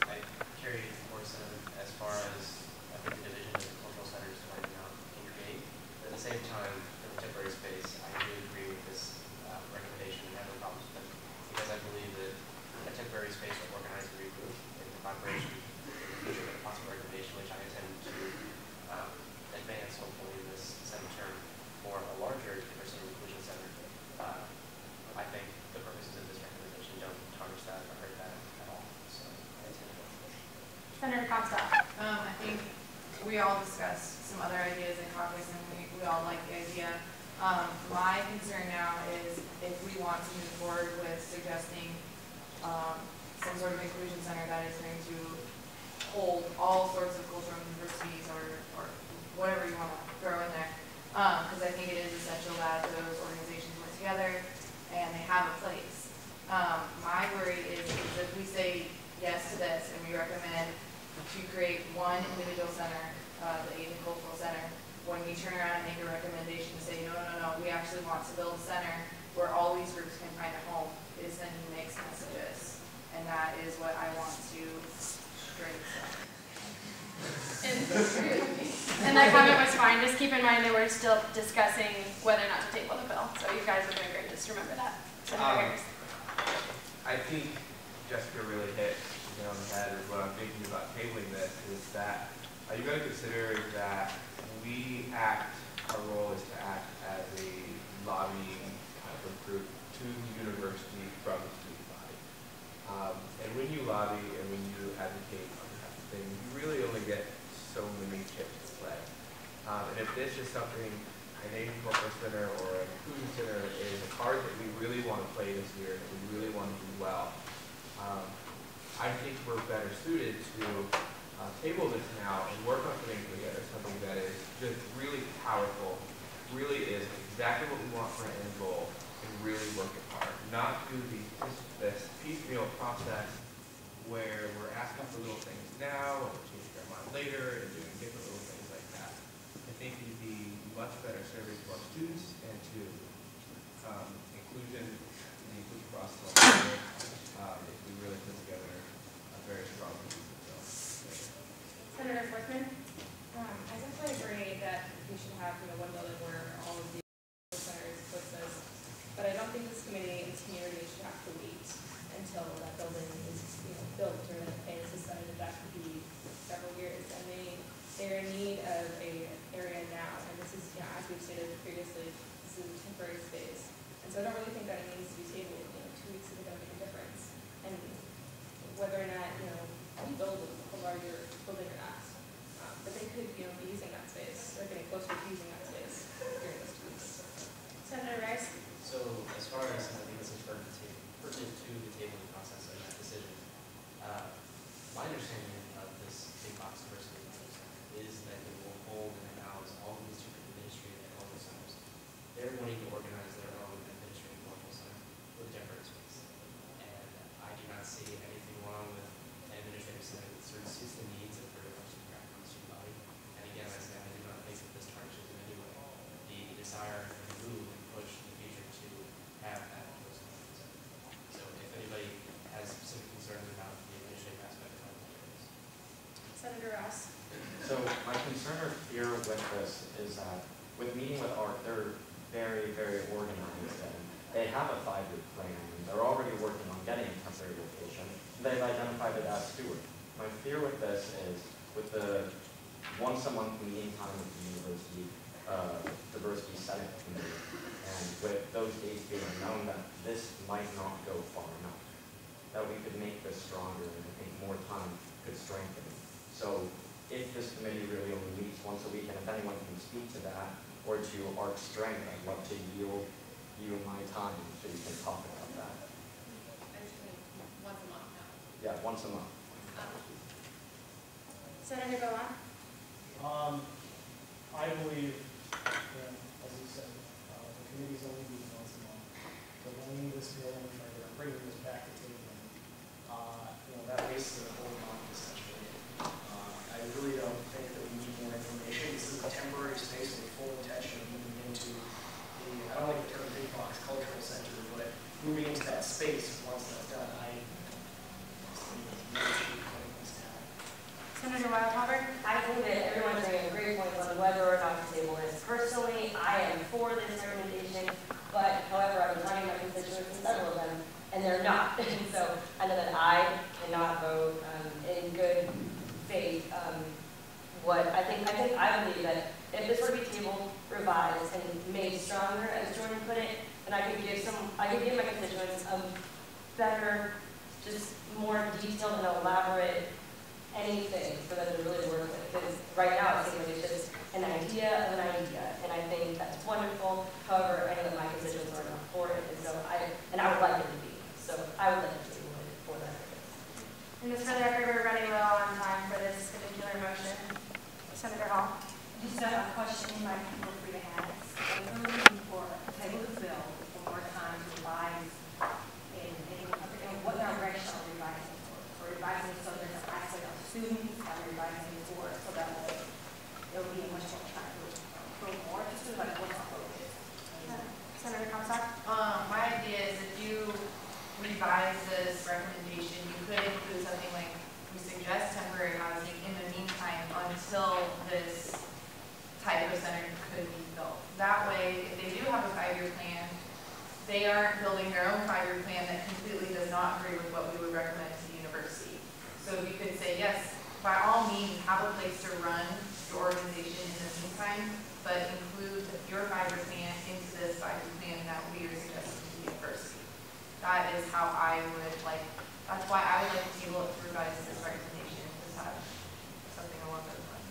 I carry more sentiment as far as I think the division of the cultural centers might not can create. But at the same time, for the temporary space, I do agree with this recommendation and have no problems with it, because I believe that a temporary space will organize and regroup in collaboration with the future of a possible recommendation, which I intend to advance hopefully this Senate term for a larger diversity and inclusion center. I think the purposes of this recommendation don't tarnish that or hurt that at all. So I intend to vote for it. Senator Comstock. I think we all discussed some other ideas in caucus, and we all like the idea. My concern now is if we want to move forward with suggesting some sort of inclusion center that is going to hold all sorts of cultural universities or whatever you want to throw in there, because I think it is essential that those organizations work together and they have a place. My worry is if we say yes to this and we recommend to create one individual center, the Asian Cultural Center, when we turn around and make a recommendation to say, no, we actually want to build a center where all these groups can find a home, is sending mixed messages. And that is what I want to straight say. And that comment was fine. Just keep in mind that we're still discussing whether or not to table the bill. So you guys are doing great. Just remember that. I think Jessica really hit the nail on the head. Is what I'm thinking about tabling this is that you got to consider that we act. Our role is to act as a lobbying kind of group to the university from the student body. And when you lobby and when you advocate on behalf of things, you really only get so many chips to play. And if this is something, an Asian Cultural Center or an inclusion center is a card that we really want to play this year, that we really want to do well, I think we're better suited to table this now and work on putting together something that is just really powerful, really is exactly what we want for an end goal, and really work it hard. Not do this piecemeal process where we're asking for little things now and we're changing our mind later and doing different little things like that. I think we'd be much better serving to our students and to inclusion, the inclusion process if we really put together a very strong piece. Senator Flickman. I definitely agree that we should have one building where all of the centers puts us, but I don't think this committee and this community should have to wait until that building is built or that the is decided that could be several years. And they're in need of an area now, and this is, as we've stated previously, this is a temporary space. And so I don't really think that it needs to be tabled. 2 weeks isn't going to make a difference. And whether or not we build a larger building or not, but they could be using that space or getting closer to using that space during those 2 weeks. Senator Rice. So as far as I think this is pertinent to the tabling process of that decision, my understanding of this big box diversity is that it will hold and house all of these different administrative and cultural centers. They're wanting to organize their own administrative cultural center with temporary space. And I do not see anything wrong with an administrative center that suits the needs of the student body. And again, I say I do not think that this tarnishes in any way the desire and move and push in the future to have that close center. So if anybody has specific concerns about the administrative aspect of it. Senator Ross. So my concern or fear with this is that with meeting with ARC, they're very, very organized and they have a 5-year plan. And they're already working on getting a temporary location. They've identified it as Stewart. My fear with this is with the once-a-month meeting time with the university, diversity Senate committee, and with those dates being known that this might not go far enough, that we could make this stronger and I think more time could strengthen it. So if this committee really only meets once a week, and if anyone can speak to that or to ARC's strength, I'd love to yield you my time so you can talk about that. I just think once a month now. Yeah, once a month. Senator Golan. I believe, as you said, the committee's only meeting once a month. Delaying this bill any further, bringing this back to table space once that's done. Senator Wildhaber? I think that everyone's making great points on whether or not to table this. Personally, I am for this recommendation, but however, I've been talking to my constituents and several of them, and they're not. And so I know that I cannot vote in good faith. I believe that if this were to be tabled, revised, and made stronger, as Jordan put it, then I could give my constituents a better, just more detailed and elaborate anything for them to really work with. Because right now it seems like it's just an idea of an idea, and I think that's wonderful. However, I know that my constituents are not for it, and so I would like it to be. So I would like to table it for that purpose. And just for the record, we're running low on time for this particular motion. Senator Hall? Just a question you might feel free to ask. We're looking for a table of bill for more time to revise in what direction are we revising for? We're revising so there's an aspect of students, are we revising for so that way it'll be a much more time for more, just like what's our focus. Senator Comstock? My idea is if you revise this recommendation, you could include something like we suggest temporary housing in the meantime until this type of center could be built. That way, if they do have a 5-year plan, they aren't building their own 5-year plan that completely does not agree with what we would recommend to the university. So you could say, yes, by all means, have a place to run your organization in the meantime, but include your 5-year plan into this 5-year plan that we are suggesting to the university. That is how I would that's why I would like to table it to revise this recommendation to have something along those lines.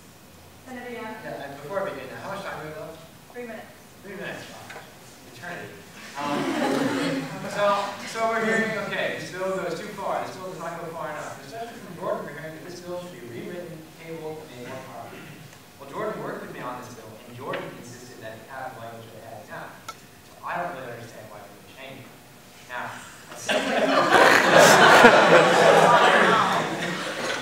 Senator Young? Yeah, before we begin, how much time do we have left? 3 minutes. 3 minutes. Wow. Eternity. So we're hearing, okay, this bill goes too far. This bill does not go far enough. The senator from Jordan, we're hearing that this bill should be rewritten, tabled, and made more powerful. Well, Jordan worked with me on this bill, and Jordan insisted that it have language that it has now. So I don't really understand why we would change it. Now,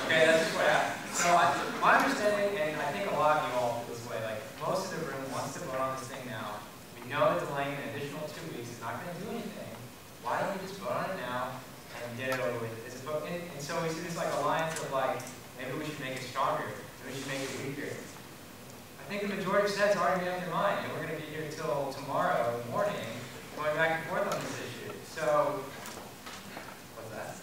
okay, that's just what happened. So my understanding, and I think a lot of you all feel this way, like most of the room wants to vote on this thing now. We know that delaying an additional 2 weeks is not going to do anything. Why don't we just vote on it now and get it over with? And so we see this like alliance of like, maybe we should make it stronger, maybe we should make it weaker. I think the majority of Senate's already made up their mind, and we're going to be here until tomorrow morning going back and forth on this issue. So, what's that?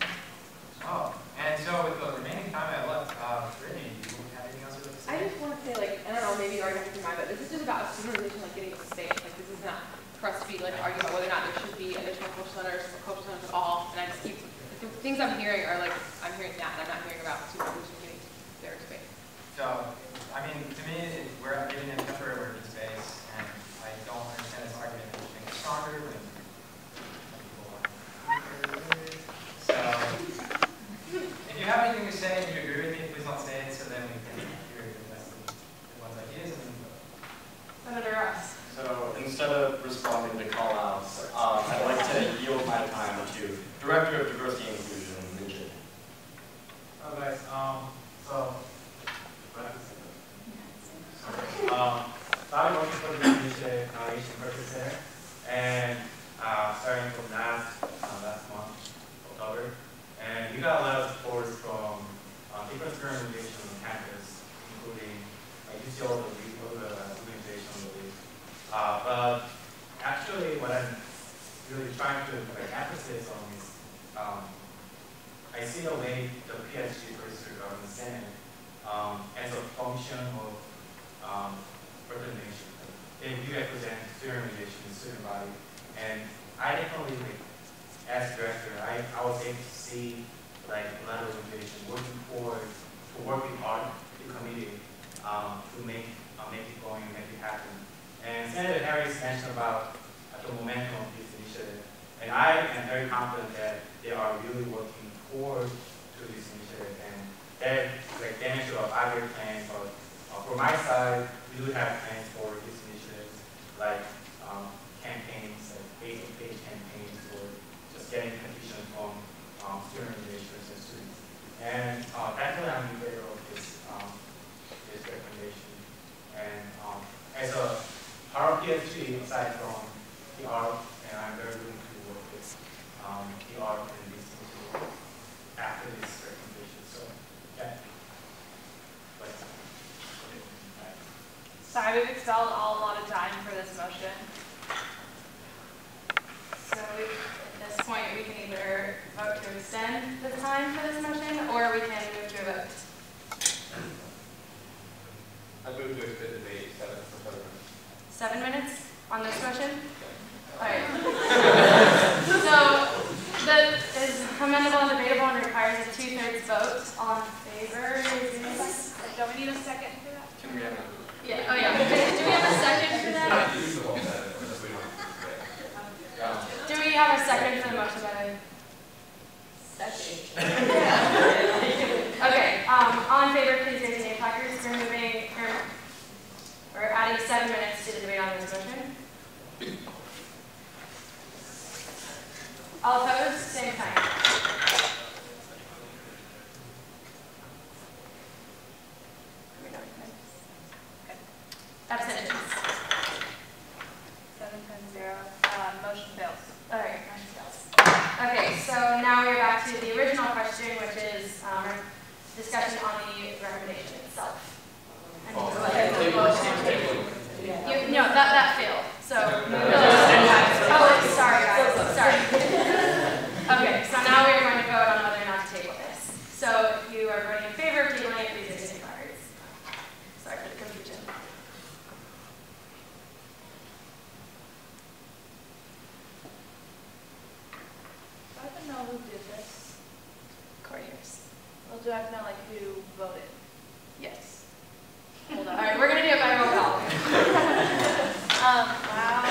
Oh, and so with the remaining time I left, Brittany, do you have anything else you'd like to say? I just want to say, like, I don't know, maybe you already have to mind, but this is just about a student organization, like, getting a space. Like, this is not for us to be, like, arguing about whether or not there should be additional cultural centers or cultural centers at all. And I just keep, the things I'm hearing are, like, I'm hearing that, and I'm not hearing about student organizations getting their space. So, I mean, to me, we're giving them temporary working space, and I don't understand this argument that we should make it stronger when so, if you have anything to say and you agree with me, please don't say it so then we can hear the rest of everyone's ideas and then vote. Senator Ross? So instead of responding to call-outs, I'd like to yield my time to Director of Diversity and Inclusion, Minjin. Oh, guys, I'm working for the Leadership Center, and starting from last month, October, and we got a lot of support from different organizations on campus, including UCL, the organization. But actually, what I'm really trying to emphasize on is I see the way the PSG Student Government Senate as a function of organization. If you represent student organization, student body, and I definitely, as director, I was able to see like a lot of organizations working forward to working hard the committee to make it going, make it happen. And Senator Harris mentioned about the momentum of this initiative, and I am very confident that they are really working forward to this initiative, and that like demonstrate a 5-year plan. But for my side, we do have plans for this initiative, like campaigns, like face-to-face campaigns for just getting petitions from student organizations and students. And definitely I'm in favor of this recommendation. And as a part of PSG, aside from the art, and I'm very willing to work with the Sorry, we've expelled all allotted time for this motion. So at this point, we can either vote to extend the time for this motion, or we can move to a vote. I move to extend the debate 7 minutes. 7 minutes on this motion? All right. So that is amendable and debatable and requires a 2/3 vote. All in favor? Don't we need a second for that? Can we have a? Yeah. Oh yeah. Do we have a second for that? Do we have a second for the motion by the way? Second. Okay. All in favor, please raise your name. Placards. We're adding 7 minutes to the debate on this motion. All opposed? Same sign. Abstentions. 7-0. Motion fails. All right, motion fails. Okay, so now we're back to the original question, which is discussion on the recommendation itself. No, that failed. So, oh, sorry guys, sorry. Okay, so now we are going to vote on whether or not to table this. So if you are voting in favor of tabling it, please raise your cards. Sorry for the confusion. Do I have to know who did this? Corey Harris. Well, do I have to know like who voted? Yes. Hold on. All right, we're going to do it by roll call. Wow.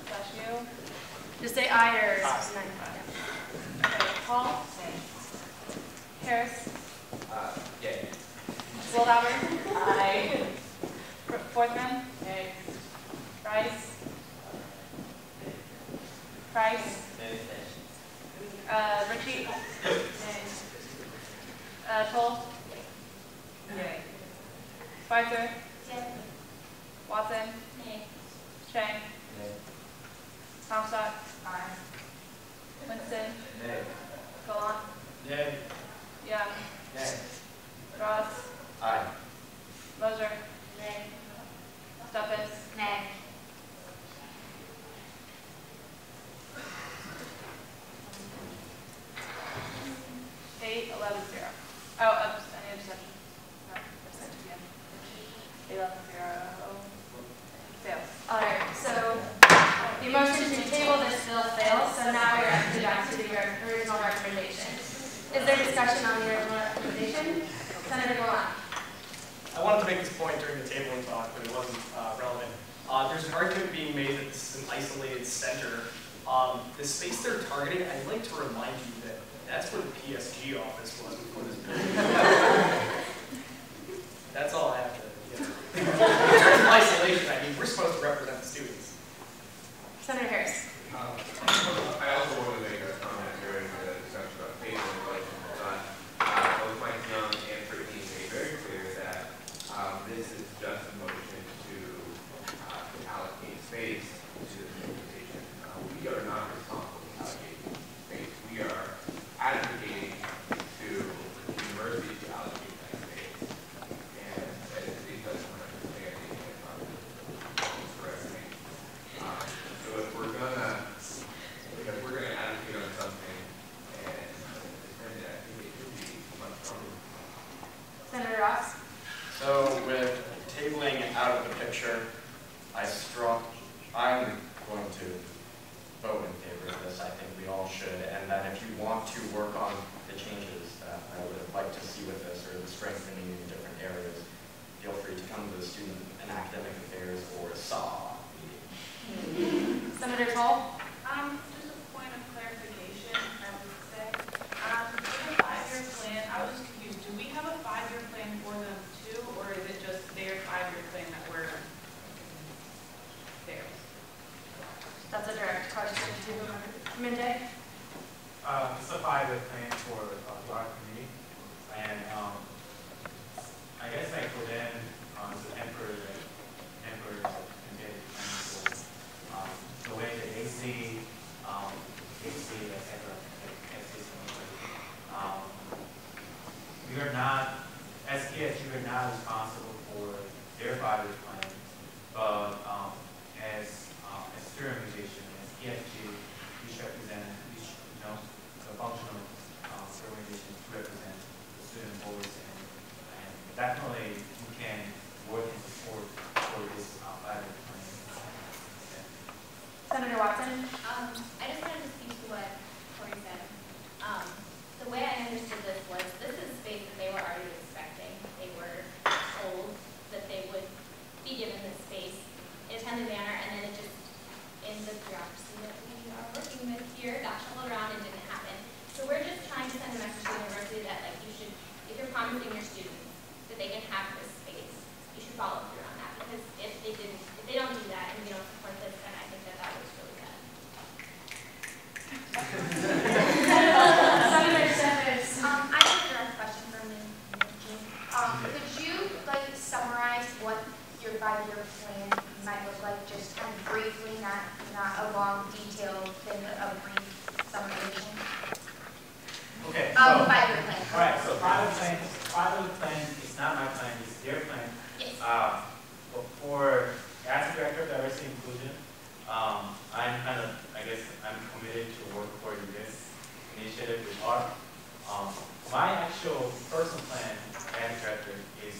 That's you. Just say aye or Aye. none. Okay, Paul? Harris? Yay. Wildauer? Aye. Forthman? Yay. Price? Price? Ritchie? Toll? Yay. Spicer? Yay. Watson? Nay. Chang? Comstock? Aye. Winston? Nay. Gallant? Yay. Young? Nay. Ross? Aye. Moser? Nay. Stuffus? Nay. Eight, 11-0. Oh, any abstention? No, abstention again. 11-0. Fails. All right, so the motion to table this bill fails, so now we're actually back to the original recommendation. Is there discussion on the original recommendation? Senator Gallant. I wanted to make this point during the tabling talk, but it wasn't relevant. There's an argument being made that this is an isolated center. The space they're targeting, I'd like to remind you that that's where the PSG office was before this building. That's all I have to, in terms of isolation, I mean, we're supposed to represent the students. Senator Harris. I also want to make a comment during the discussion about tabling, but both Mike Young and Brittany made very clear that this is just a motion to allocate space to the presentation. We are not responsible for allocating space. We are advocating to the university to allocate that space. And it doesn't understand anything about the correctly. So if we're gonna advocate on something and defend it, I think it should be much stronger. Senator Ross. So with tabling out of the picture, I'm going to vote in favor of this. I think we all should, and that if you want to work on the changes that I would like to see with this, or the strengthening in different areas, feel free to come to the Student and Academic Affairs or SAW meeting. Senator Toll. Just a point of clarification, I would say. For the 5-year plan, I was just confused. Do we have a 5-year plan for them too, or is it just their 5-year plan that we're theirs? That's a direct question to Minday. It's a 5-year plan for our community, and I guess like for them, it's a temporary the way that they see, etc. We are not, as kids, we are not responsible for their 5-year plan, but as student organization, as PSG, we should represent, the functional organization to represent the student voice, and definitely we can work and support for this 5-year plan. Yeah. Senator Watson? I just wanted to speak to what Corey said. The way I understood this was, this is space that they were already expecting. They were told that they would be given this space in a timely manner, and then it just, in the bureaucracy that we are working with here, got shuffled around and didn't happen. So we're just trying to send a message to the university that, like, you should, if you're promising your students that they can have this space, you should follow through on that, because if they don't do that and we don't support this, then I think that was really bad. Senator Stephens. I have a direct question for me. Could you summarize what your 5-year plan might look like, just kind of briefly, not a long, detailed thing, a brief summarization? Okay. The 5-year plan. All right. So 5-year plan is not my plan; it's their plan. Yes. For as director of diversity and inclusion, I'm committed to work for this initiative with ARC. My actual personal plan as director is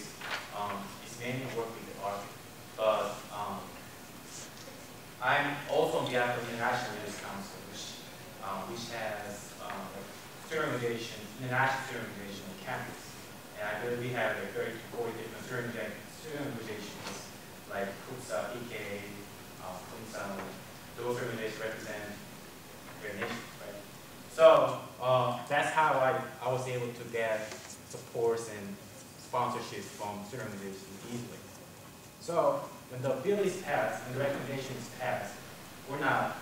mainly work with the ARC, but I'm also on behalf of the International Leaders Council, which has student organization, international student organization on campus, and I believe we have 30 to 40 different student organizations like KUPSA, PK, KUMSA. Those organizations represent their nation, right? So that's how I was able to get supports and sponsorships from student organizations easily. So when the bill is passed and the recommendation is passed, we're not,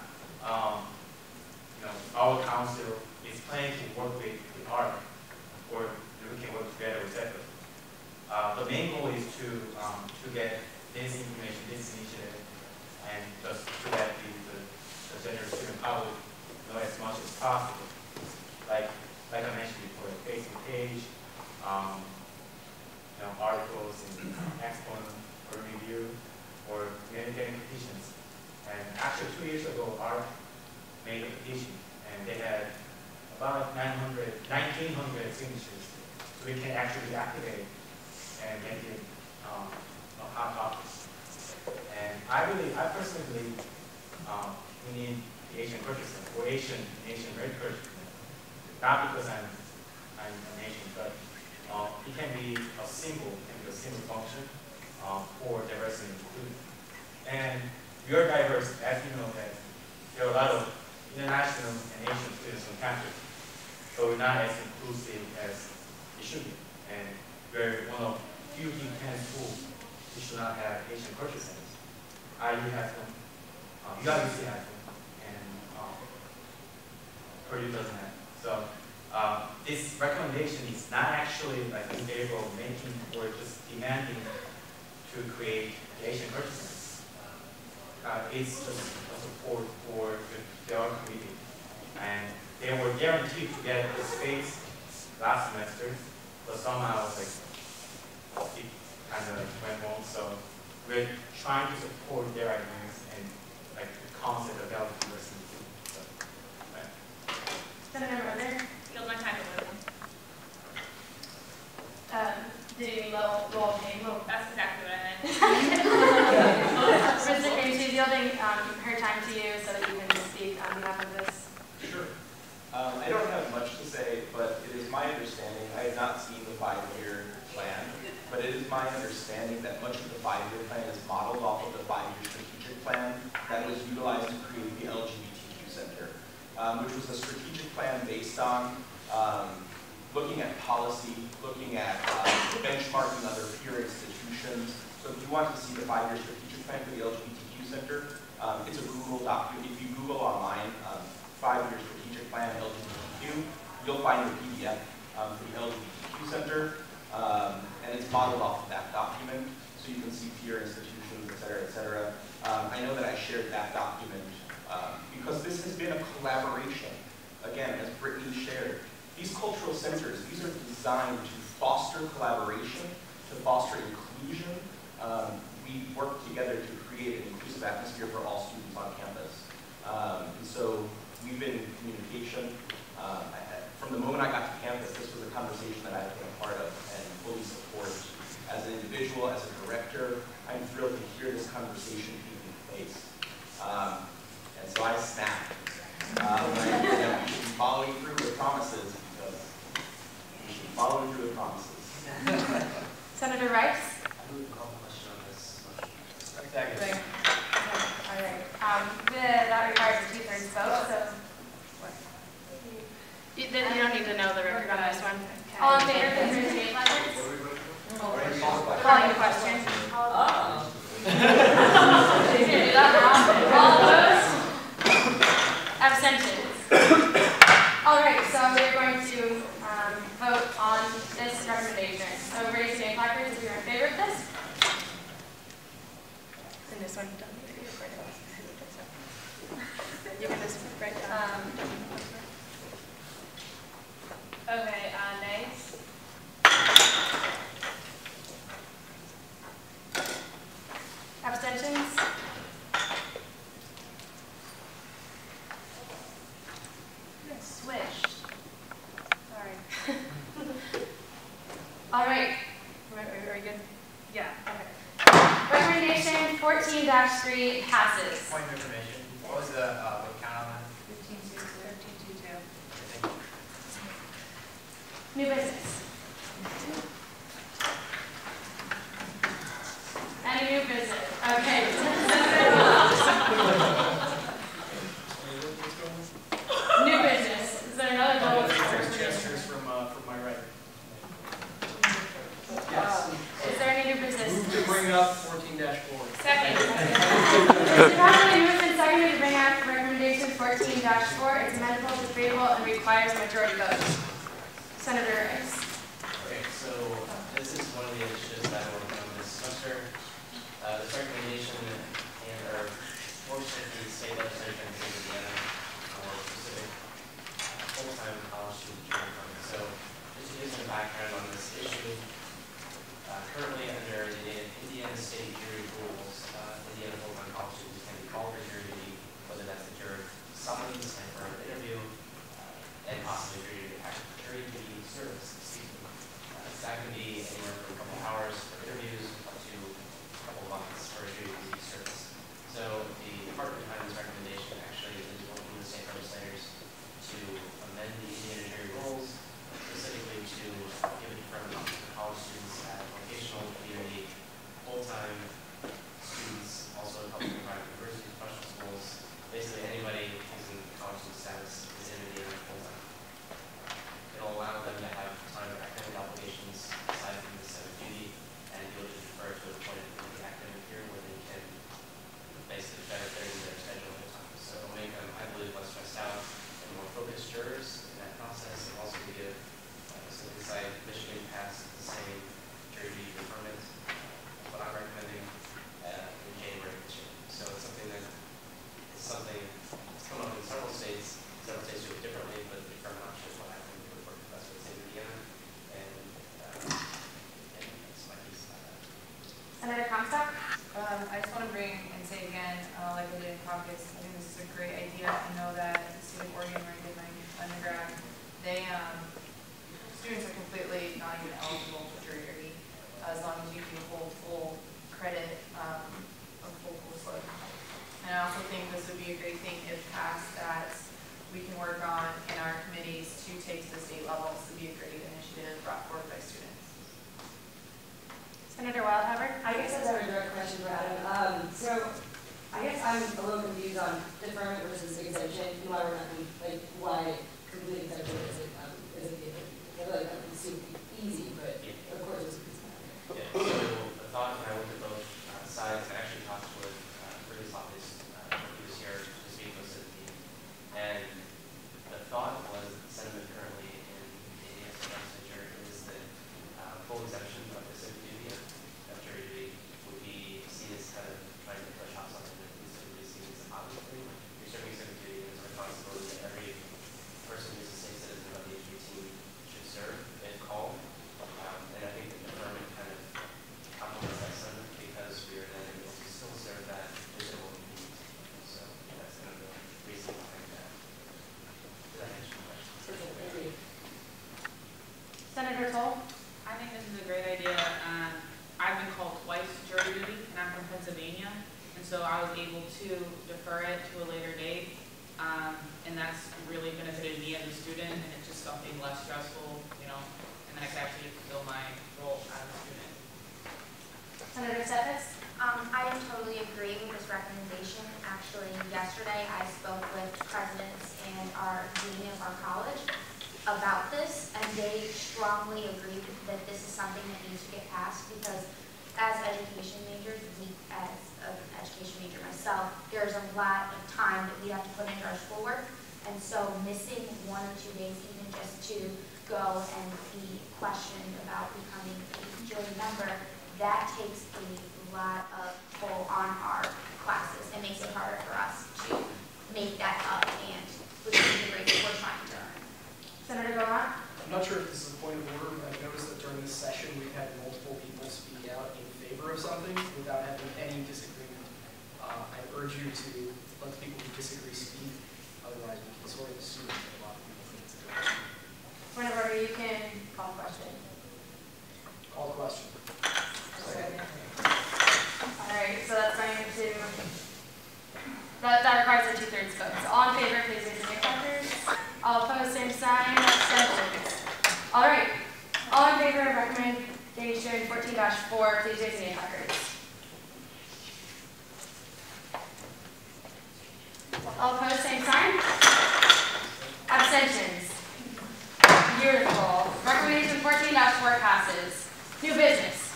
our council is planning to work with ARC, or we can work together, etc. The main goal is to get this information, this initiative, and just to let the general student public know as much as possible. Like I mentioned before, a Facebook page, articles in Exponent or Review, or getting petitions. And actually 2 years ago, ARC made a petition, and they had about 1,900 signatures, so we can actually activate and make it a hot topic. And I personally believe we need the Asian Culture Center, or Asian Red Culture Center. Not because I'm an Asian, but it can be a symbol function for diversity and inclusion. And we are diverse, as you know, that there are a lot of international and Asian students on campus, so we're not as inclusive as it should be. And we're one of few independent schools who should not have Asian culture centers. IU has them, UIUC has them, and Purdue doesn't have them. So this recommendation is not actually like in favor of making or just demanding to create the Asian culture centers. It's just a support for their community. And they were guaranteed to get the space last semester, but somehow it kind of went wrong. So we're trying to support their ideas and the concept of diversity. So, right. Senator Roder? Yield my time to one. Did you mean low pay? Well, that's exactly what I meant. She's yielding her time to you so that you can speak on behalf of this. Sure. I don't have much to say, but it is my understanding, I have not seen the 5-year plan, but it is my understanding that much of the 5-year plan is modeled off of the 5-year strategic plan that was utilized to create the LGBTQ Center, which was a strategic plan based on looking at policy, looking at benchmarking other peer institutions. So if you want to see the 5-year strategic plan for the LGBTQ Center, it's a Google document. If you Google online, 5-year strategic plan LGBTQ, you'll find the PDF for the LGBTQ Center, and it's modeled off of that document, so you can see peer institutions, et cetera, et cetera. I know that I shared that document because this has been a collaboration. Again, as Brittany shared, these cultural centers, these are designed to foster collaboration, to foster inclusion, we work together to create an inclusive atmosphere for all students on campus. And so we've been in communication. From the moment I got to campus, this was a conversation that I've been a part of and fully support. As an individual, as a director, I'm thrilled to hear this conversation taking place. And so I snapped. And we should be following through with promises because we should be following through with promises. Senator Rice? I move to call the question on this motion. Second. Right. All right. That requires a 2/3 vote, so. You don't need to know the record on this one. All in favor, please raise your hand. Calling the question. All opposed? Abstentions? All right, so we're going to vote on this recommendation. So raise your hand placards if you're in favor of this. And this one, you can just write down. Okay, nays? Abstentions? Switched. Sorry. All right. Are we good? Yeah. Okay. Recommendation 14-3 passes. Point of information. What was the count on that? 15-2. New business. Any new business? Okay. New business. Is there another goal? Gestures from my right. Yes. Is there any new business? Move to bring up 14-4. Second. Mr. Conley moves and seconded to bring up recommendation 14-4. It's amendable, debatable, and requires a majority vote. Senator Rice. Okay, so this is one of the initiatives that I worked on this semester. This recommendation and our works with the state legislature in Indiana for specific full-time college student jury funding. So just to give some background on this issue, currently under the Indiana state jury rules, Indiana full-time college students can be called for jury duty, whether that's the jury summons and for an interview, and possibly jury duty service. That can be anywhere from a couple hours for interviews up to a couple months for a jury duty service. So the department behind this recommendation actually is working with state legislators to amend the Indiana jury rules, specifically to give a deferment option for college students at vocational, community, full-time students, also public and private universities, professional schools, basically anybody who's in college student status is in Indiana full-time. It'll allow them to have time for academic obligations aside from the set of duty and be able to defer to a point in the academic year where they can basically better fit into their schedule at the time. So it'll make them, I believe, less stressed out and more focused jurors in that process. And also to give, so decide Michigan passed the same jury duty deferment, what I'm recommending in January of this year. So it's something that is something that's come up in several states. Several states do it differently, but the deferment option is what I think would work best with Indiana. And that's my piece on that. Senator Comstock? I just want to bring and say again, like I did in caucus, I think this is a great idea. I know that at the state of Oregon, where I did my undergrad, they students are completely not even eligible for jury duty as long as you do hold full credit of full courseload. And I also think this would be a great thing if passed that we can work on in our committees to take to the state level. This would be a great initiative brought forward by students. Senator Wildhaber? I guess that's a direct question for Adam. So I guess I'm a little confused on deferment versus exemption. Why we're not like why complete exemption isn't given. I feel like that would seem easy, but of course it's not. Yeah. So the thought, and I looked at both sides, and I actually talked with Purdue Student this year to speak with the team, and the thought was the sentiment currently in the legislature is that full exemption of the civic duty of jury duty would be seen as kind of trying to push off something that is typically seen as a positive thing. You're serving civic duty, and it's a responsibility that every person who's a state citizen of the so I was able to defer it to a later date. And that's really benefited me as a student, and it's just something less stressful, you know, and I can actually fulfill my role as a student. Senator Steffes? I totally agree with this recommendation. Actually, yesterday I spoke with presidents and our dean of our college about this, and they strongly agreed that this is something that needs to get passed because as education majors, as an education major myself, there's a lot of time that we have to put into our schoolwork, and so missing 1 or 2 days even just to go and be questioned about becoming a jury member, that takes a lot of toll on our classes. It makes it harder for us to make that up and with the grades that we're trying to earn. Senator Goran? I'm not sure if this is a point of order, but I've noticed that during this session we've had multiple people speak out in favor of something without having any disagreement. I urge you to let the people who disagree speak, otherwise we can sort of assume that a lot of people think it's a good idea. Point of order, you can call the question. Call the question. Alright, so that's going to, that requires a 2/3 vote. So all in favor, please raise your hand. All opposed, same sign. Abstentions. Alright, all in favor of recommendation 14-4, please raise your hand. All opposed, same sign. Abstentions. Beautiful. Recommendation 14-4 passes. New business.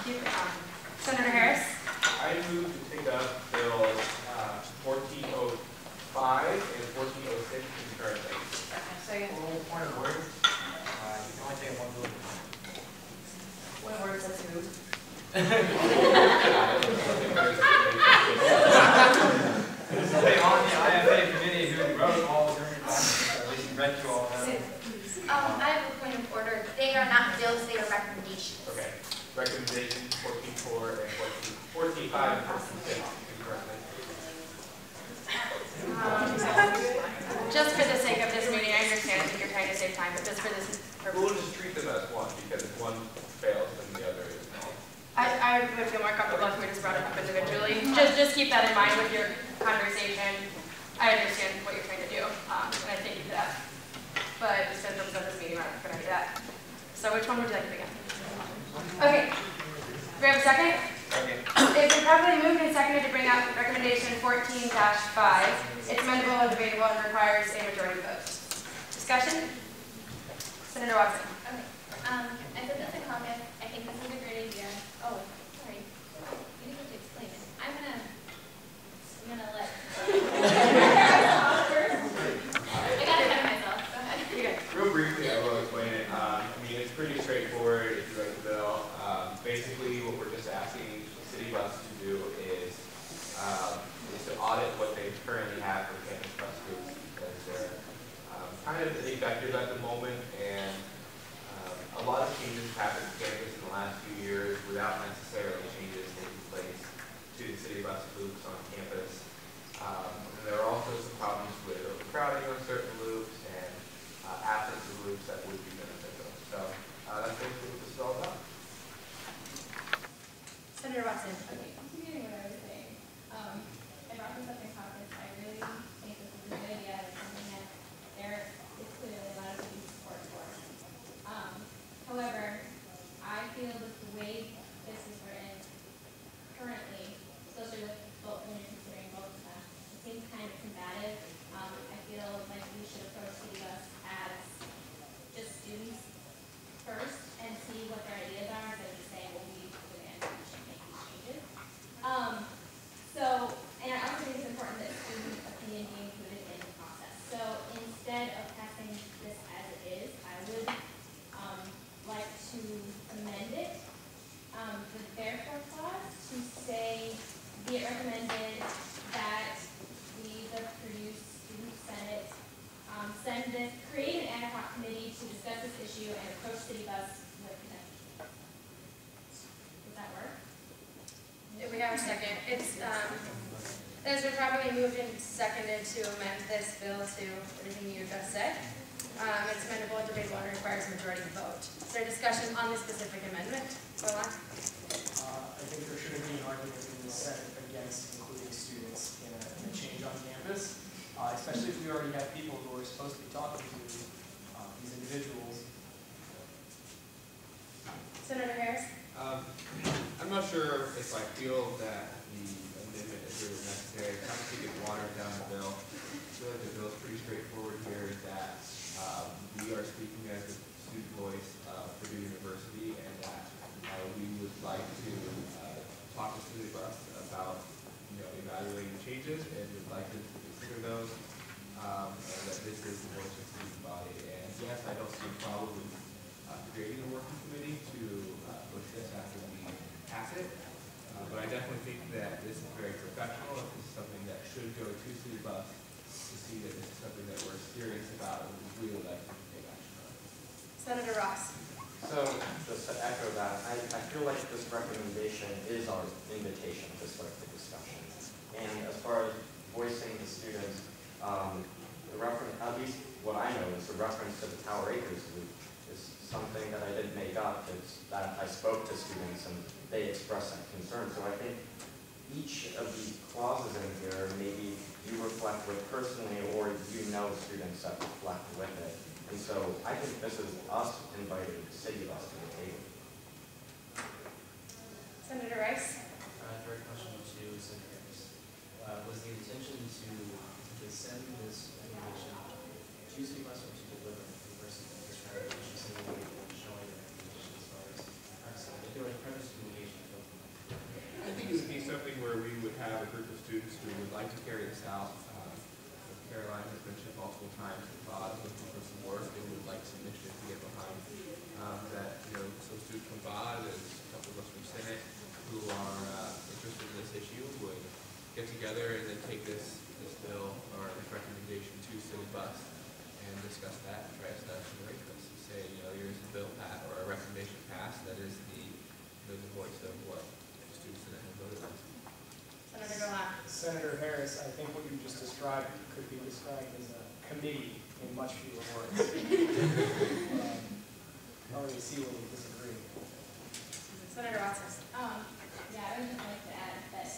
Keep it on. Senator Harris? I move to take up bills 1405 and 1406 concurrently. Second. Point of order. You can only take one bill. What words does who? Somebody on the IFA committee who wrote all the documents, at least read through all of them. I have a point of order. They are not bills, they are recommendations. Okay. Recommendation 14.4 and 14.5 and 14.6 concurrently. Just for the sake of this meeting, I understand. I think you're trying to save time, but just for this purpose. We'll just treat them as one because if one fails, then the other is not. I would feel more comfortable if we just brought it up individually. Just keep that in mind with your conversation. I understand what you're trying to do, and I thank you for that. But just for the purpose of this meeting, we're not going to do that. So which one would you like to begin? Okay. Do we have a second? It's been properly moved and seconded to bring up recommendation 14-5. It's amendable and debatable and requires a majority vote. Discussion? Senator Watson. Okay. I said this in comments. I think this is a great idea. Oh, sorry. You didn't get to explain it. I'm gonna let. I got ahead of myself. Go ahead. Real briefly, I will explain it. I mean, it's pretty straightforward if you write the bill. Basically, what we're just asking the city bus to do is to audit what they currently have for campus bus groups because they're kind of ineffective at the moment, and a lot of changes happened to campus in the last few years without necessarily changes taking place to the city bus loops on campus. And there are also some problems with overcrowding on certain loops and absence of loops that would be beneficial. So that's basically what this is all about. Senator Watson. Okay, continuing what I was saying. I brought this up in conference. I really think this is a good idea. It's something that there is clearly a lot of support for. However, I feel that the way this is written currently, especially with both when you're considering both of them, it seems kind of combative. I feel like we should approach city bus as just students first and see what their ideas are instead of just saying, well, we demand we should make these changes. And I also think it's important that student opinion be included in the process. So instead of passing this as it is, I would like to amend it, the therefore clause, to say, be it recommended that we, the Purdue Student Senate, create an ad hoc committee to discuss this issue and approach city bus with potential. Does that work? We have a second. It has been properly moved and seconded to amend this bill to everything you just said. It's amendable and debatable and requires a majority vote. Is there discussion on this specific amendment? Go on. I think there shouldn't be an argument in this we're supposed to be talking to these individuals. Senator Harris? I'm not sure if I feel that the amendment is really necessary. I don't think it waters down the bill. I feel like the bill is pretty straightforward here, that we are speaking as the student voice of Purdue University, and that we would like to talk to City Bus about evaluating changes, and would like to consider those, and that this is the voice of the student body. And yes, I don't see a problem with creating a working committee to push this after we pass it, but I definitely think that this is very professional. This is something that should go to City Bus to see that this is something that we're serious about and would really like to take action on. Senator Ross? So, just to echo that, I feel like this recommendation is our invitation to start the discussion. And as far as voicing the students, the reference, at least what I know is the reference to the Tower Acres loop is something that I didn't make up. It's that I spoke to students and they expressed that concern. So I think each of these clauses in here, maybe you reflect with personally, or students that reflect with it. And so I think this is us inviting City Bus to the table. Senator Rice? Direct question to Senator Harris. Was the intention to send this information to City Bus or to deliver it to the person that was trying to showing the recommendation as far as practicing? If there was premise communication, I think it would be something where we would have a group of students who would like to carry this out. Caroline has mentioned multiple times that Bob is looking for some work and would like some initiative to get behind. Some students from Bob and a couple of us from Senate who are interested in this issue would get together and then take this bill or this recommendation to City Bus and discuss that and try to establish some arrangements to say, here's a bill passed or a recommendation passed that is the voice of what the students in it have voted on. Senator Gillette? Senator Harris, I think what you just described could be described as a committee in much fewer words. I already see where we disagree. Senator Watson? Yeah, I would just like to add that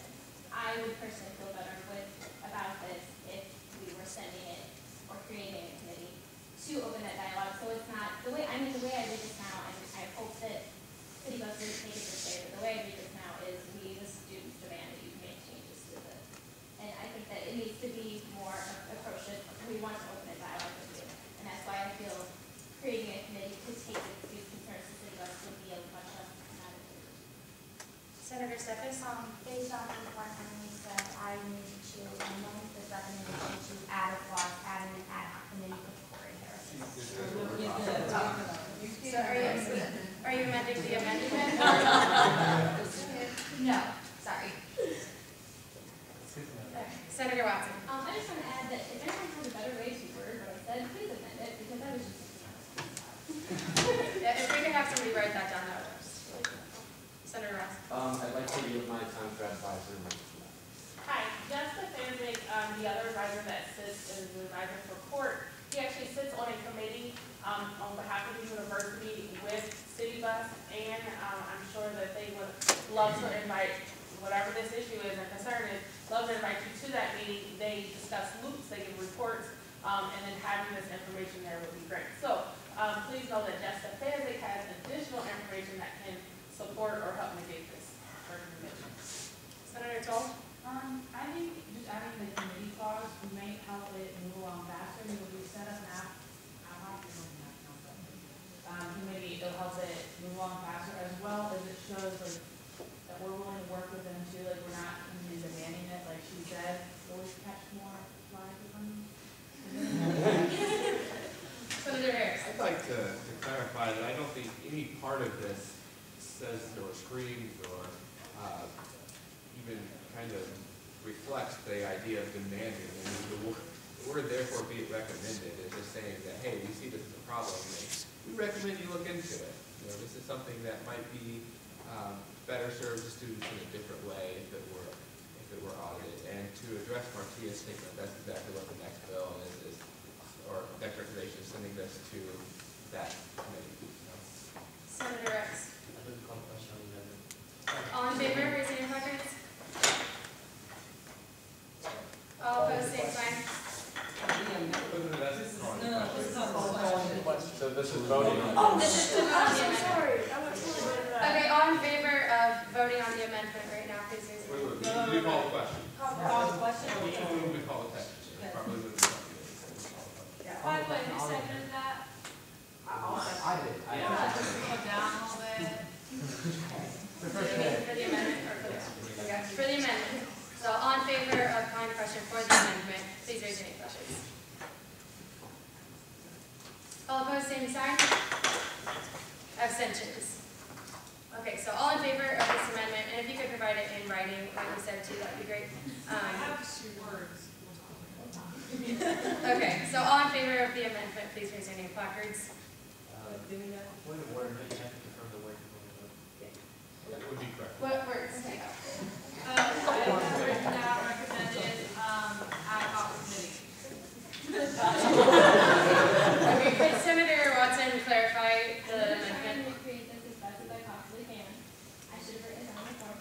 I would personally feel better about this if we were sending it or creating a committee to open that dialogue. So it's not the way I read this now, and I hope that City Bus would take it this way, but the way I read this now is we, the students, demand that you make changes to this. And I think that it needs to be more approaches. We want to open a dialogue with you. And that's why I feel creating a committee to take these concerns to City Bus would be a much less dramatic. Senator Steffes? Based on what Emily said, I need to amend this recommendation to add a clause, add an ad hoc committee with Corey Harris. So are you amending the amendment? No, sorry. Senator Watson? I just want to add that if anyone has a better way to word what I said, please amend it, because I was just Yeah, if we could have somebody write that down, that would work. Senator Ross? I'd like to yield my time to advisor. Hi, Jessica Fanzig, the other advisor that sits as the advisor for court. He actually sits on a committee on behalf of the university with City Bus, and I'm sure that they would love to invite, whatever this issue is and concern is, love to invite you to that meeting. They discuss loops, they give reports, and then having this information there would be great. So please know that Jessica Fanzig has additional information that can support or help negate this recommendation. Senator Toll? I think just adding the committee clause may help it move along faster. If we set up an committee, it'll help it move along faster, as well as it shows that we're willing to work with them too. Like, we're not demanding it, like she said. Always catch more flies with them. Senator Harris? I'd like to clarify that I don't think any part of this says or screams or even kind of reflects the idea of demanding. I mean, the word therefore be it recommended is just saying that, hey, we see this as a problem and we recommend you look into it. This is something that might be better serves the students in a different way if it were audited. And to address Martia's statement, that's exactly what the next bill is or next recommendation is sending this to that committee. Senator Rex? I have a question on the amendment. All in favor, raising your buttons. All opposed, same sign. voting on Oh, this is to vote on the amendment. Sorry, I was totally that. Okay, all in favor of voting on the amendment right now, please raise your Wait, hand. we call the question. Call the question? We call the question. Probably wouldn't call the By the way, who seconded that? I did. Yeah, just go down a little bit. For the amendment or for this? Okay, for the amendment. So all in favor of calling the question for the amendment, please raise your hand, please. All opposed, same sign. Abstentions. Okay, so all in favor of this amendment, and if you could provide it in writing, like we said too, that'd be great. I have 2 words. Okay, so all in favor of the amendment, please raise your name, placards. Point of order, you have to confirm the word. That would be correct. What words? I have written down recommended ad hoc committee. Okay, could Senator Watson clarify the I'm amendment? trying to recreate this as best as I possibly can. I should have written it down before.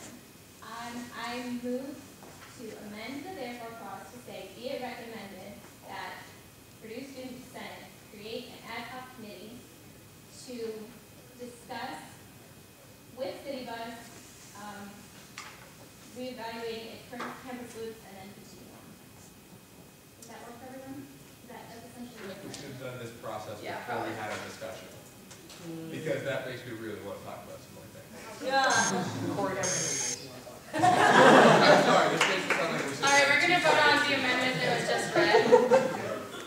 I move to amend the therefore clause to say, be it recommended that Purdue Student Senate create an ad hoc committee to discuss with City Bus, reevaluating its current campus routes and then continue on. Does that work for everyone? That's essentially I think we what should have done this process Yeah, before we probably. had a discussion. Because that makes me really want to talk about some more things. Corey, everything. I'm sorry, this makes it sound like we're. All right, we're going to vote on the amendment that was just read.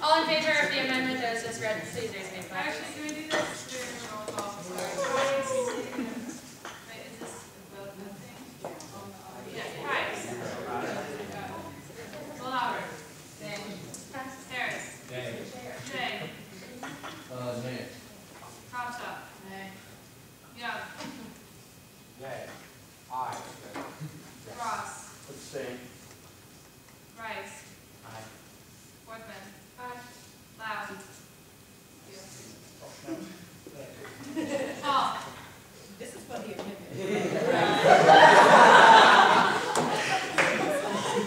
All in favor of the amendment that was just read, please raise your name, please. Actually, can we do this during roll call? Wait, is this both the thing? Yeah, Price. Louder. Harris. Nay. Jay. Nay. Comstock. Young. Yay. Aye. Ross. Abstain. Rice. Aye. Workman. Loud. Paul. This is funny.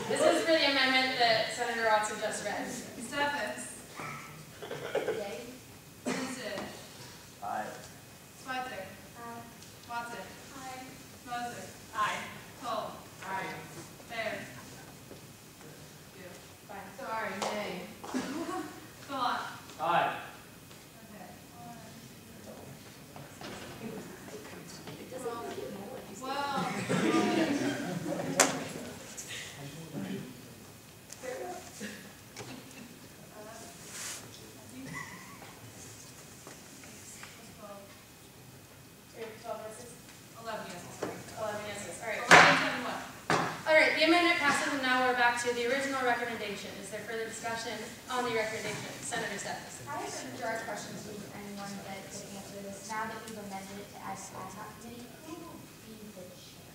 This is for the amendment that Senator Watson just read. Steffes. Vincent. Aye. Switzer. Watson. Aye. Moser. Aye. Cole. Aye. Bear. Fine. Sorry, nay. Philip. Aye. Okay. Well. You're 12 yeses? 11 yeses, sorry. 11 yeses, all right. 11, 7, what? All right, the amendment passes, and now we're back to the original recommendation. Is there further discussion on the recommendation? Senator Steffes. I have a direct question to anyone that could answer this. Now that we've amended it to ad hoc committee, who will be the chair?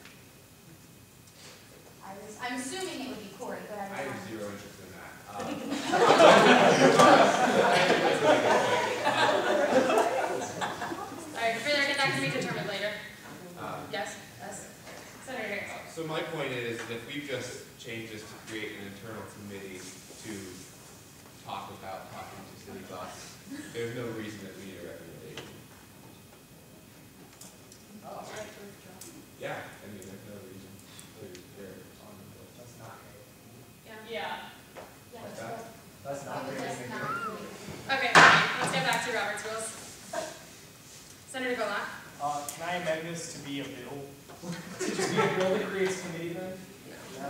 I'm assuming it would be Corey, but I have zero interest in that. All right, further, that can be determined later. Yes, yes. Senator Harris. So my point is that we've just changed this to create an internal committee to talk about talking to city bus. There's no reason that we need a recommendation. Yeah, I mean, there's no reason to care on the bill. That's not great. Yeah. What's that? That's not great. Okay, let's get back to Robert's rules. Senator Golan. Can I amend this to be a bill? To just be a bill that creates a committee then? No.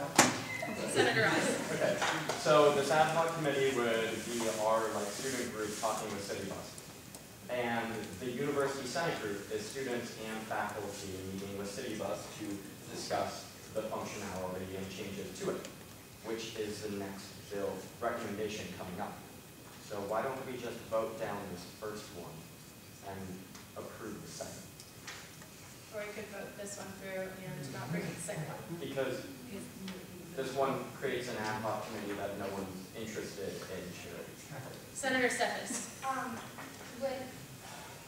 Senator Ross. Okay, so this ad hoc committee would be our student group talking with City Bus. And the University Senate group is students and faculty meeting with City Bus to discuss the functionality and changes to it, which is the next bill recommendation coming up. So why don't we just vote down this first one and approve the second? Or we could vote this one through and not bring the second one. Because this one creates an ad hoc committee that no one's interested in sharing. Senator Steffes. With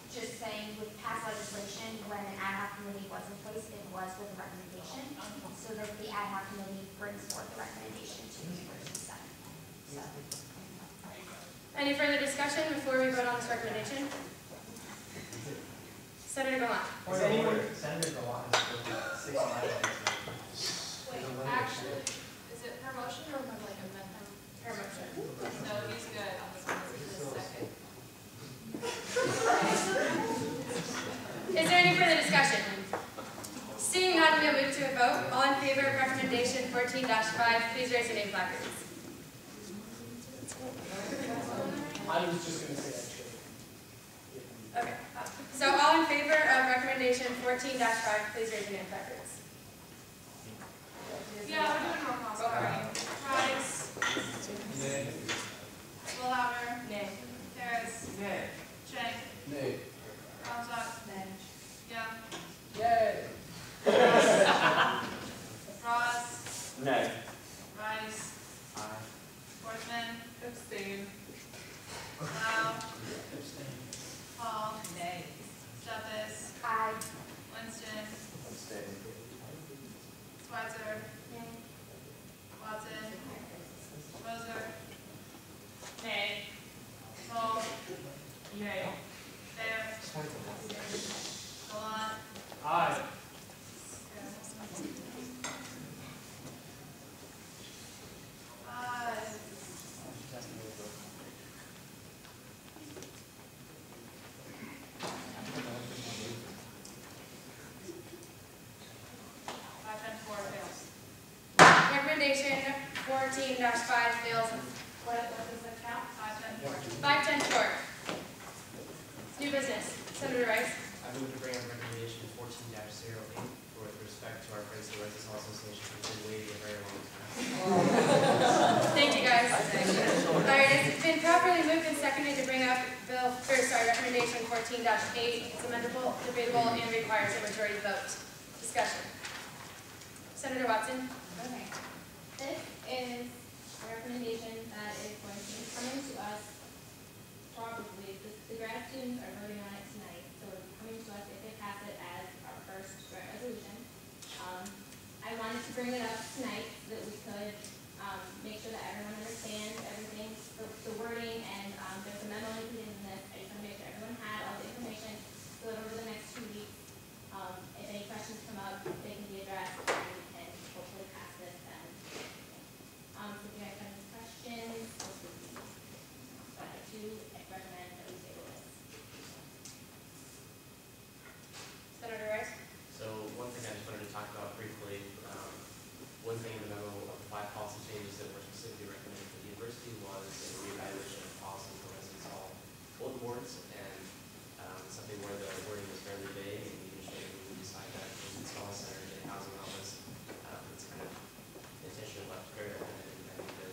just saying with past legislation, when an ad hoc committee was in place, it was with a recommendation, so that the ad hoc committee brings forth the recommendation to the University Senate. So. Any further discussion before we vote on this recommendation? Senator Gallant. Is anyone, Senator Gallant is supposed to 6 months. Wait, actually, is it per motion or per like amendment? Per motion. So he's good on this one, this is his second. Is there any further discussion? Seeing none, we'll move to a vote. All in favor of recommendation 14-5, please raise your name, placards. I was just going to say that too. Okay. So all in favor of recommendation 14-5, please raise your name, placards. Yeah, we're doing roll call, sorry. Price. Nay. Willhauer. Nay. Harris. Nay. Shank. Nay. Ronstadt. Nay. Young. Yay! Ross. Nay. Rice. Aye. Worthman. Abstain. Lau. Abstain. Paul. Nay. Stefas. Aye. Winston. Abstain. Switzer. Watson. Moser. Nay. Cole. Nay. Bear. Gallant. Aye. Recommendation 14-5 fails. What does that count? 5-10-4. New business. Senator Rice. I move to bring up recommendation 14-08 with respect to our friends of the Residents Association, who've been waiting a very long time. Thank you, guys. All right, it's been properly moved and seconded to bring up recommendation 14-8. It's amendable, debatable, and requires a majority vote. Discussion. Senator Watson. Okay. This is a recommendation that is going to be coming to us probably. The grad students are voting on it tonight, so it'll be coming to us if they pass it as our first grant resolution. I wanted to bring it up tonight so that we could make sure that everyone understands everything, the wording, and there's a memo included in this. I just want to make sure everyone had all the information so that over the next 2 weeks, if any questions come up, they can be addressed and we can hopefully pass this then. So if you guys have any questions, I do recommend that we table this. Senator Rice. So one thing I just wanted to talk about briefly, one thing in the memo of the 5 policy changes that were specifically recommended for the university was a reevaluation of policy for residence hall bulletin boards, and something where the wording was fairly vague, and we usually we decide that residence hall center and housing office, it's kind of intentionally left very open-ended, and I think that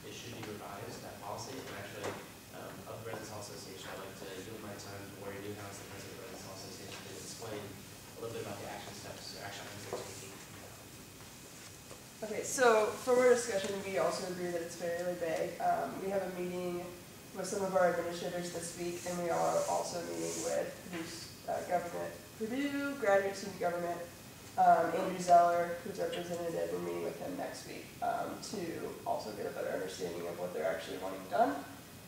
it should be revised, that policy, and actually of the Residence Hall Association, I'd like to yield my time to Lori Newhouse, the president of the Residence Hall Association, to explain a little bit about the action steps or action items they're taking. Okay, so from our discussion, we also agree that it's fairly vague. We have a meeting with some of our administrators this week, and we are also meeting with Purdue Graduate Student Government, Andrew Zeller, who's our representative. We're meeting with him next week to also get a better understanding of what they're actually wanting done.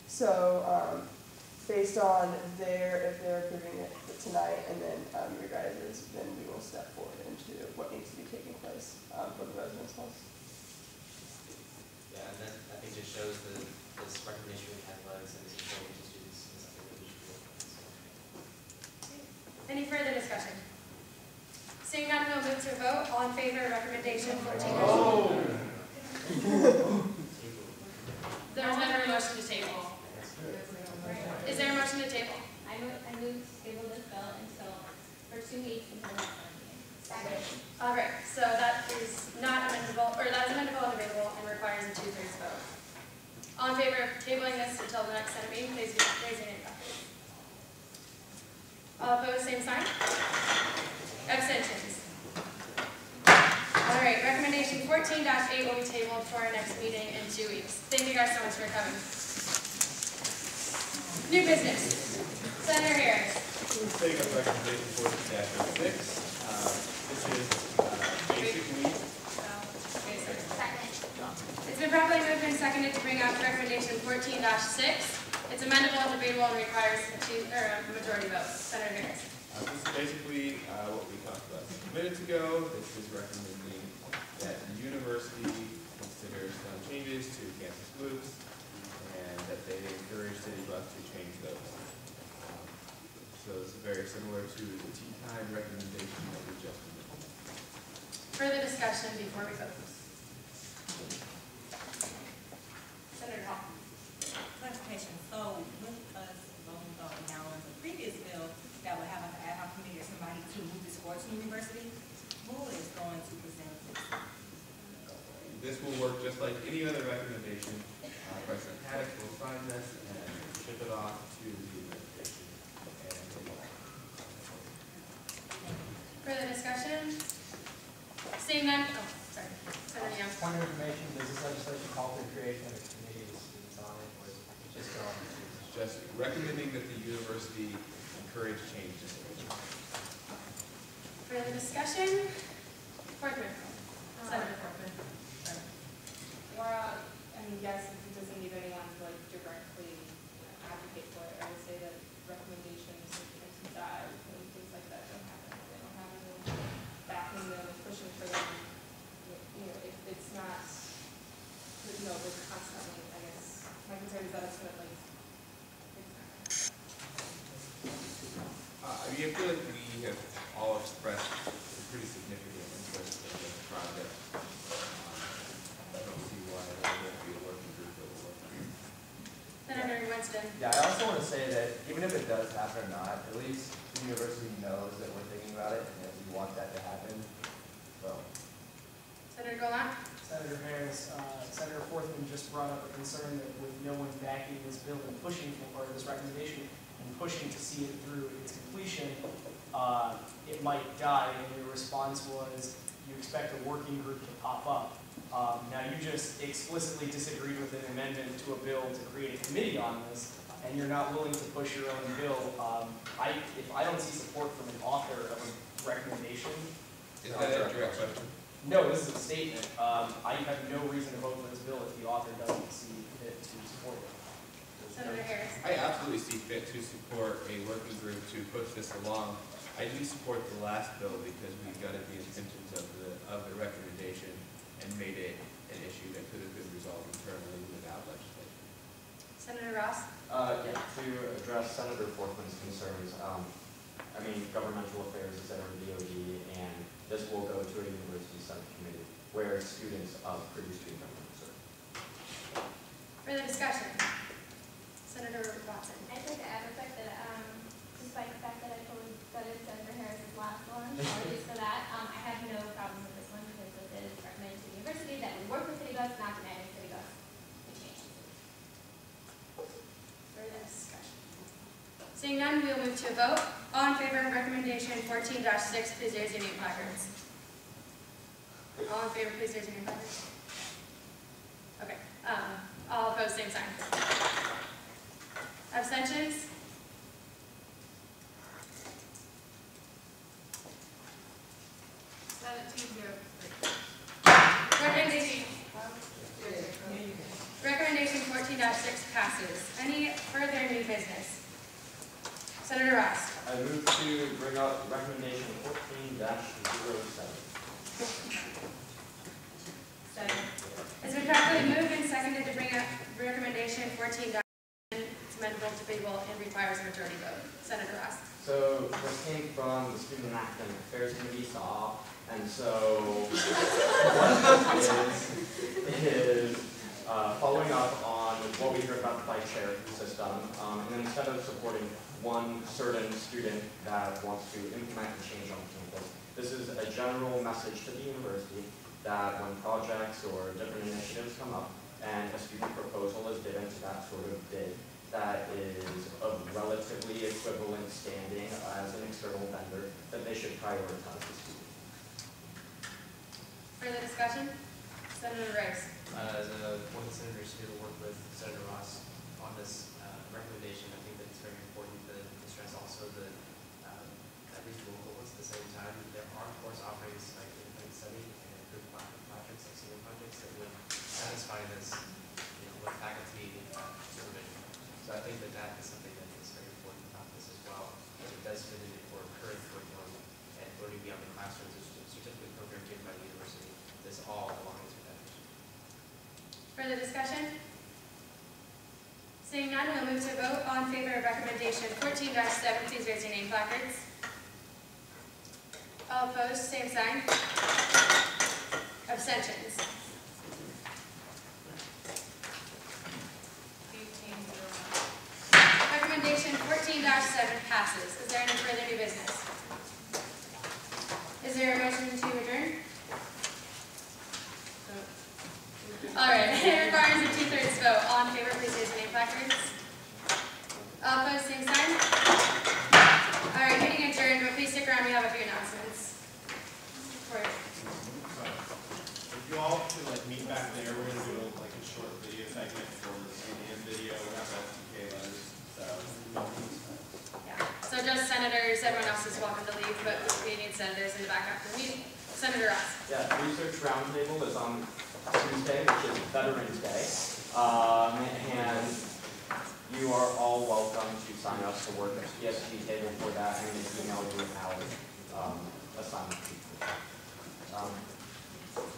So based on if they're approving it tonight, and then your guys', then we will step forward into what needs to be taking place for the residence halls. Yeah, and that I think just shows that this recommendation we have legs and is important to students is something that we should be looking at. So. Any further discussion? Seeing none, we'll move to a vote. All in favor of recommendation 14-8. There's never a motion to table. Is there a motion to table? I move to table this bill until, for 2 weeks until the next meeting. Second. All right, so that is not amendable, or that is amendable and debatable and requires a 2/3 vote. All in favor of tabling this until the next Senate meeting, please raise your hand. All opposed, same sign. Abstentions. All right, recommendation 14-8 will be tabled for our next meeting in 2 weeks. Thank you guys so much for coming. New business. Senator Harris. Let's take up recommendation 14-06. This is basically. It's been properly moved and seconded to bring up recommendation 14-6. It's amendable, debatable, and requires a majority vote. Senator Harris. This is basically what we talked about a minute ago. This is recommending that the university consider some changes to campus moves and that they encourage city bus to change those. So this is very similar to the tea time recommendation that we just made. Further discussion before we vote. Senator Hall. Clarification. So with us voting now on the previous bill that would have an ad hoc committee or somebody to move this forward to the university, who is going to present this? This will work just like any other recommendation. President Haddock will sign this and ship it off to the administration. Further discussion? Seeing none, oh, sorry. Senator Young. Point of information, does this legislation call for the creation of a committee of students on it, or is it just go on? Just recommending that the university encourage change to schools. Further discussion? Portman. Senator Portman. Laura, I mean, yes, it doesn't need anyone to like directly advocate for it. I would say that recommendations like that and things like that don't happen. They don't have anyone backing them and pushing for them. You know, if it's not, you know, they're constantly, I guess, my concern is that it's going to like, I feel like we have all expressed a pretty significant interest in this project. I don't see why there won't be a working group that will work on it. Senator Winston. Yeah, I also want to say that even if it does happen or not, at least the university knows that we're thinking about it and that we want that to happen. So. Senator Golan. Senator Harris, Senator Forthman just brought up a concern that with no one backing this bill and pushing for this recommendation and pushing to see it through its completion, it might die. And your response was you expect a working group to pop up. Now you just explicitly disagreed with an amendment to a bill to create a committee on this, and you're not willing to push your own bill. If I don't see support from an author of a recommendation, is that a direct question? No, this is a statement. I have no reason to vote for this bill if the author doesn't see fit to support it. Senator Harris. I absolutely see fit to support a working group to push this along. I do support the last bill because we gutted the intentions of the recommendation and made it an issue that could have been resolved internally without legislation. Senator Ross. Yeah, to address Senator Forthman's concerns, I mean, governmental affairs is under DOD, and this will go to a university senate committee where students of Purdue Student Government serve. Further discussion? Senator Watson. I'd like to add real quick that despite the fact that I totally gutted Senator Harris's last one, apologies for that, I have no problem with this one because this is recommended to the university that we work with City Bus, not deny City Bus. We change. Further discussion? Seeing none, we will move to a vote. All in favor of recommendation 14-6, please raise your name placards. All in favor, please raise your name placards. Okay. All opposed, same sign. Abstentions? Recommendation 14-6 passes. Any further new business? Senator Ross. I move to bring up recommendation 14-07. Second. It's been properly moved and seconded to bring up recommendation 14-7. It's amendable, debatable, and requires a majority vote. Senator Ross. So this came from the Student Academic Affairs Committee, SAW, and so what is following up on what we heard about the bike share system, and then instead of supporting one certain student that wants to implement a change on campus, this is a general message to the university that when projects or different initiatives come up and a student proposal is given to that sort of bid that is of relatively equivalent standing as an external vendor, that they should prioritize the student. Further discussion? Senator Rice. As one of the senators here to work with Senator Ross on this recommendation, I think that it's very important to stress also that at least local ones at the same time, there are of course offerings like independent study and group projects like senior projects that would satisfy this with faculty supervision. So I think that Seeing none, we'll move to vote. All in favor of recommendation 14-7, please raise your name, placards. All opposed, same sign. Abstentions. 18-0. Recommendation 14-7 passes. Is there any further new business? Is there a motion to adjourn? All right, it requires a 2/3 vote. All in favor, please raise your name, placards. All opposed, same sign. All right, meeting adjourned, but please stick around, we have a few announcements. If you all could like meet back there, we're gonna do like a short video segment for the CNN video. We have FTK letters, So just senators, everyone else is welcome to leave, but we need senators in the back after the meeting. Senator Ross. Yeah, Research Roundtable is on Tuesday, which is Veterans Day. And you are all welcome to sign up to work at PSG table for that. I'm going to email you our assignment.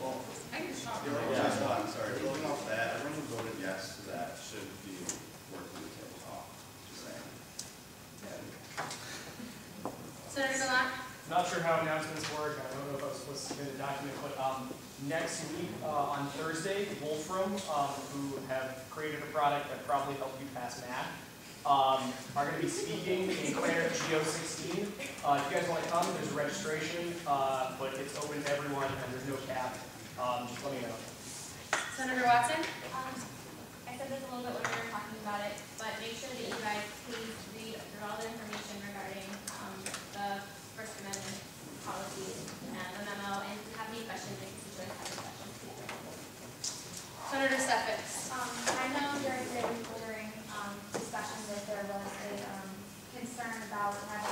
well, I can stop. I'm sorry, building off that, everyone who voted yes to that should be working the tabletop. Just saying. Senator Gallant. Not sure how announcements work. I don't know if I was supposed to submit a document, but next week on Thursday, Wolfram, who have created a product that probably helped you pass math, are going to be speaking in KRACH G016. If you guys want to come, there's a registration, but it's open to everyone and there's no cap. Just let me know. Senator Watson. I said this a little bit when we were talking about it, but make sure that you guys please read through all the information regarding the First Amendment policies and the memo, and if you have any questions, if you have any questions, please. Senator Steffens. I know during the ordering discussions that there was a concern about having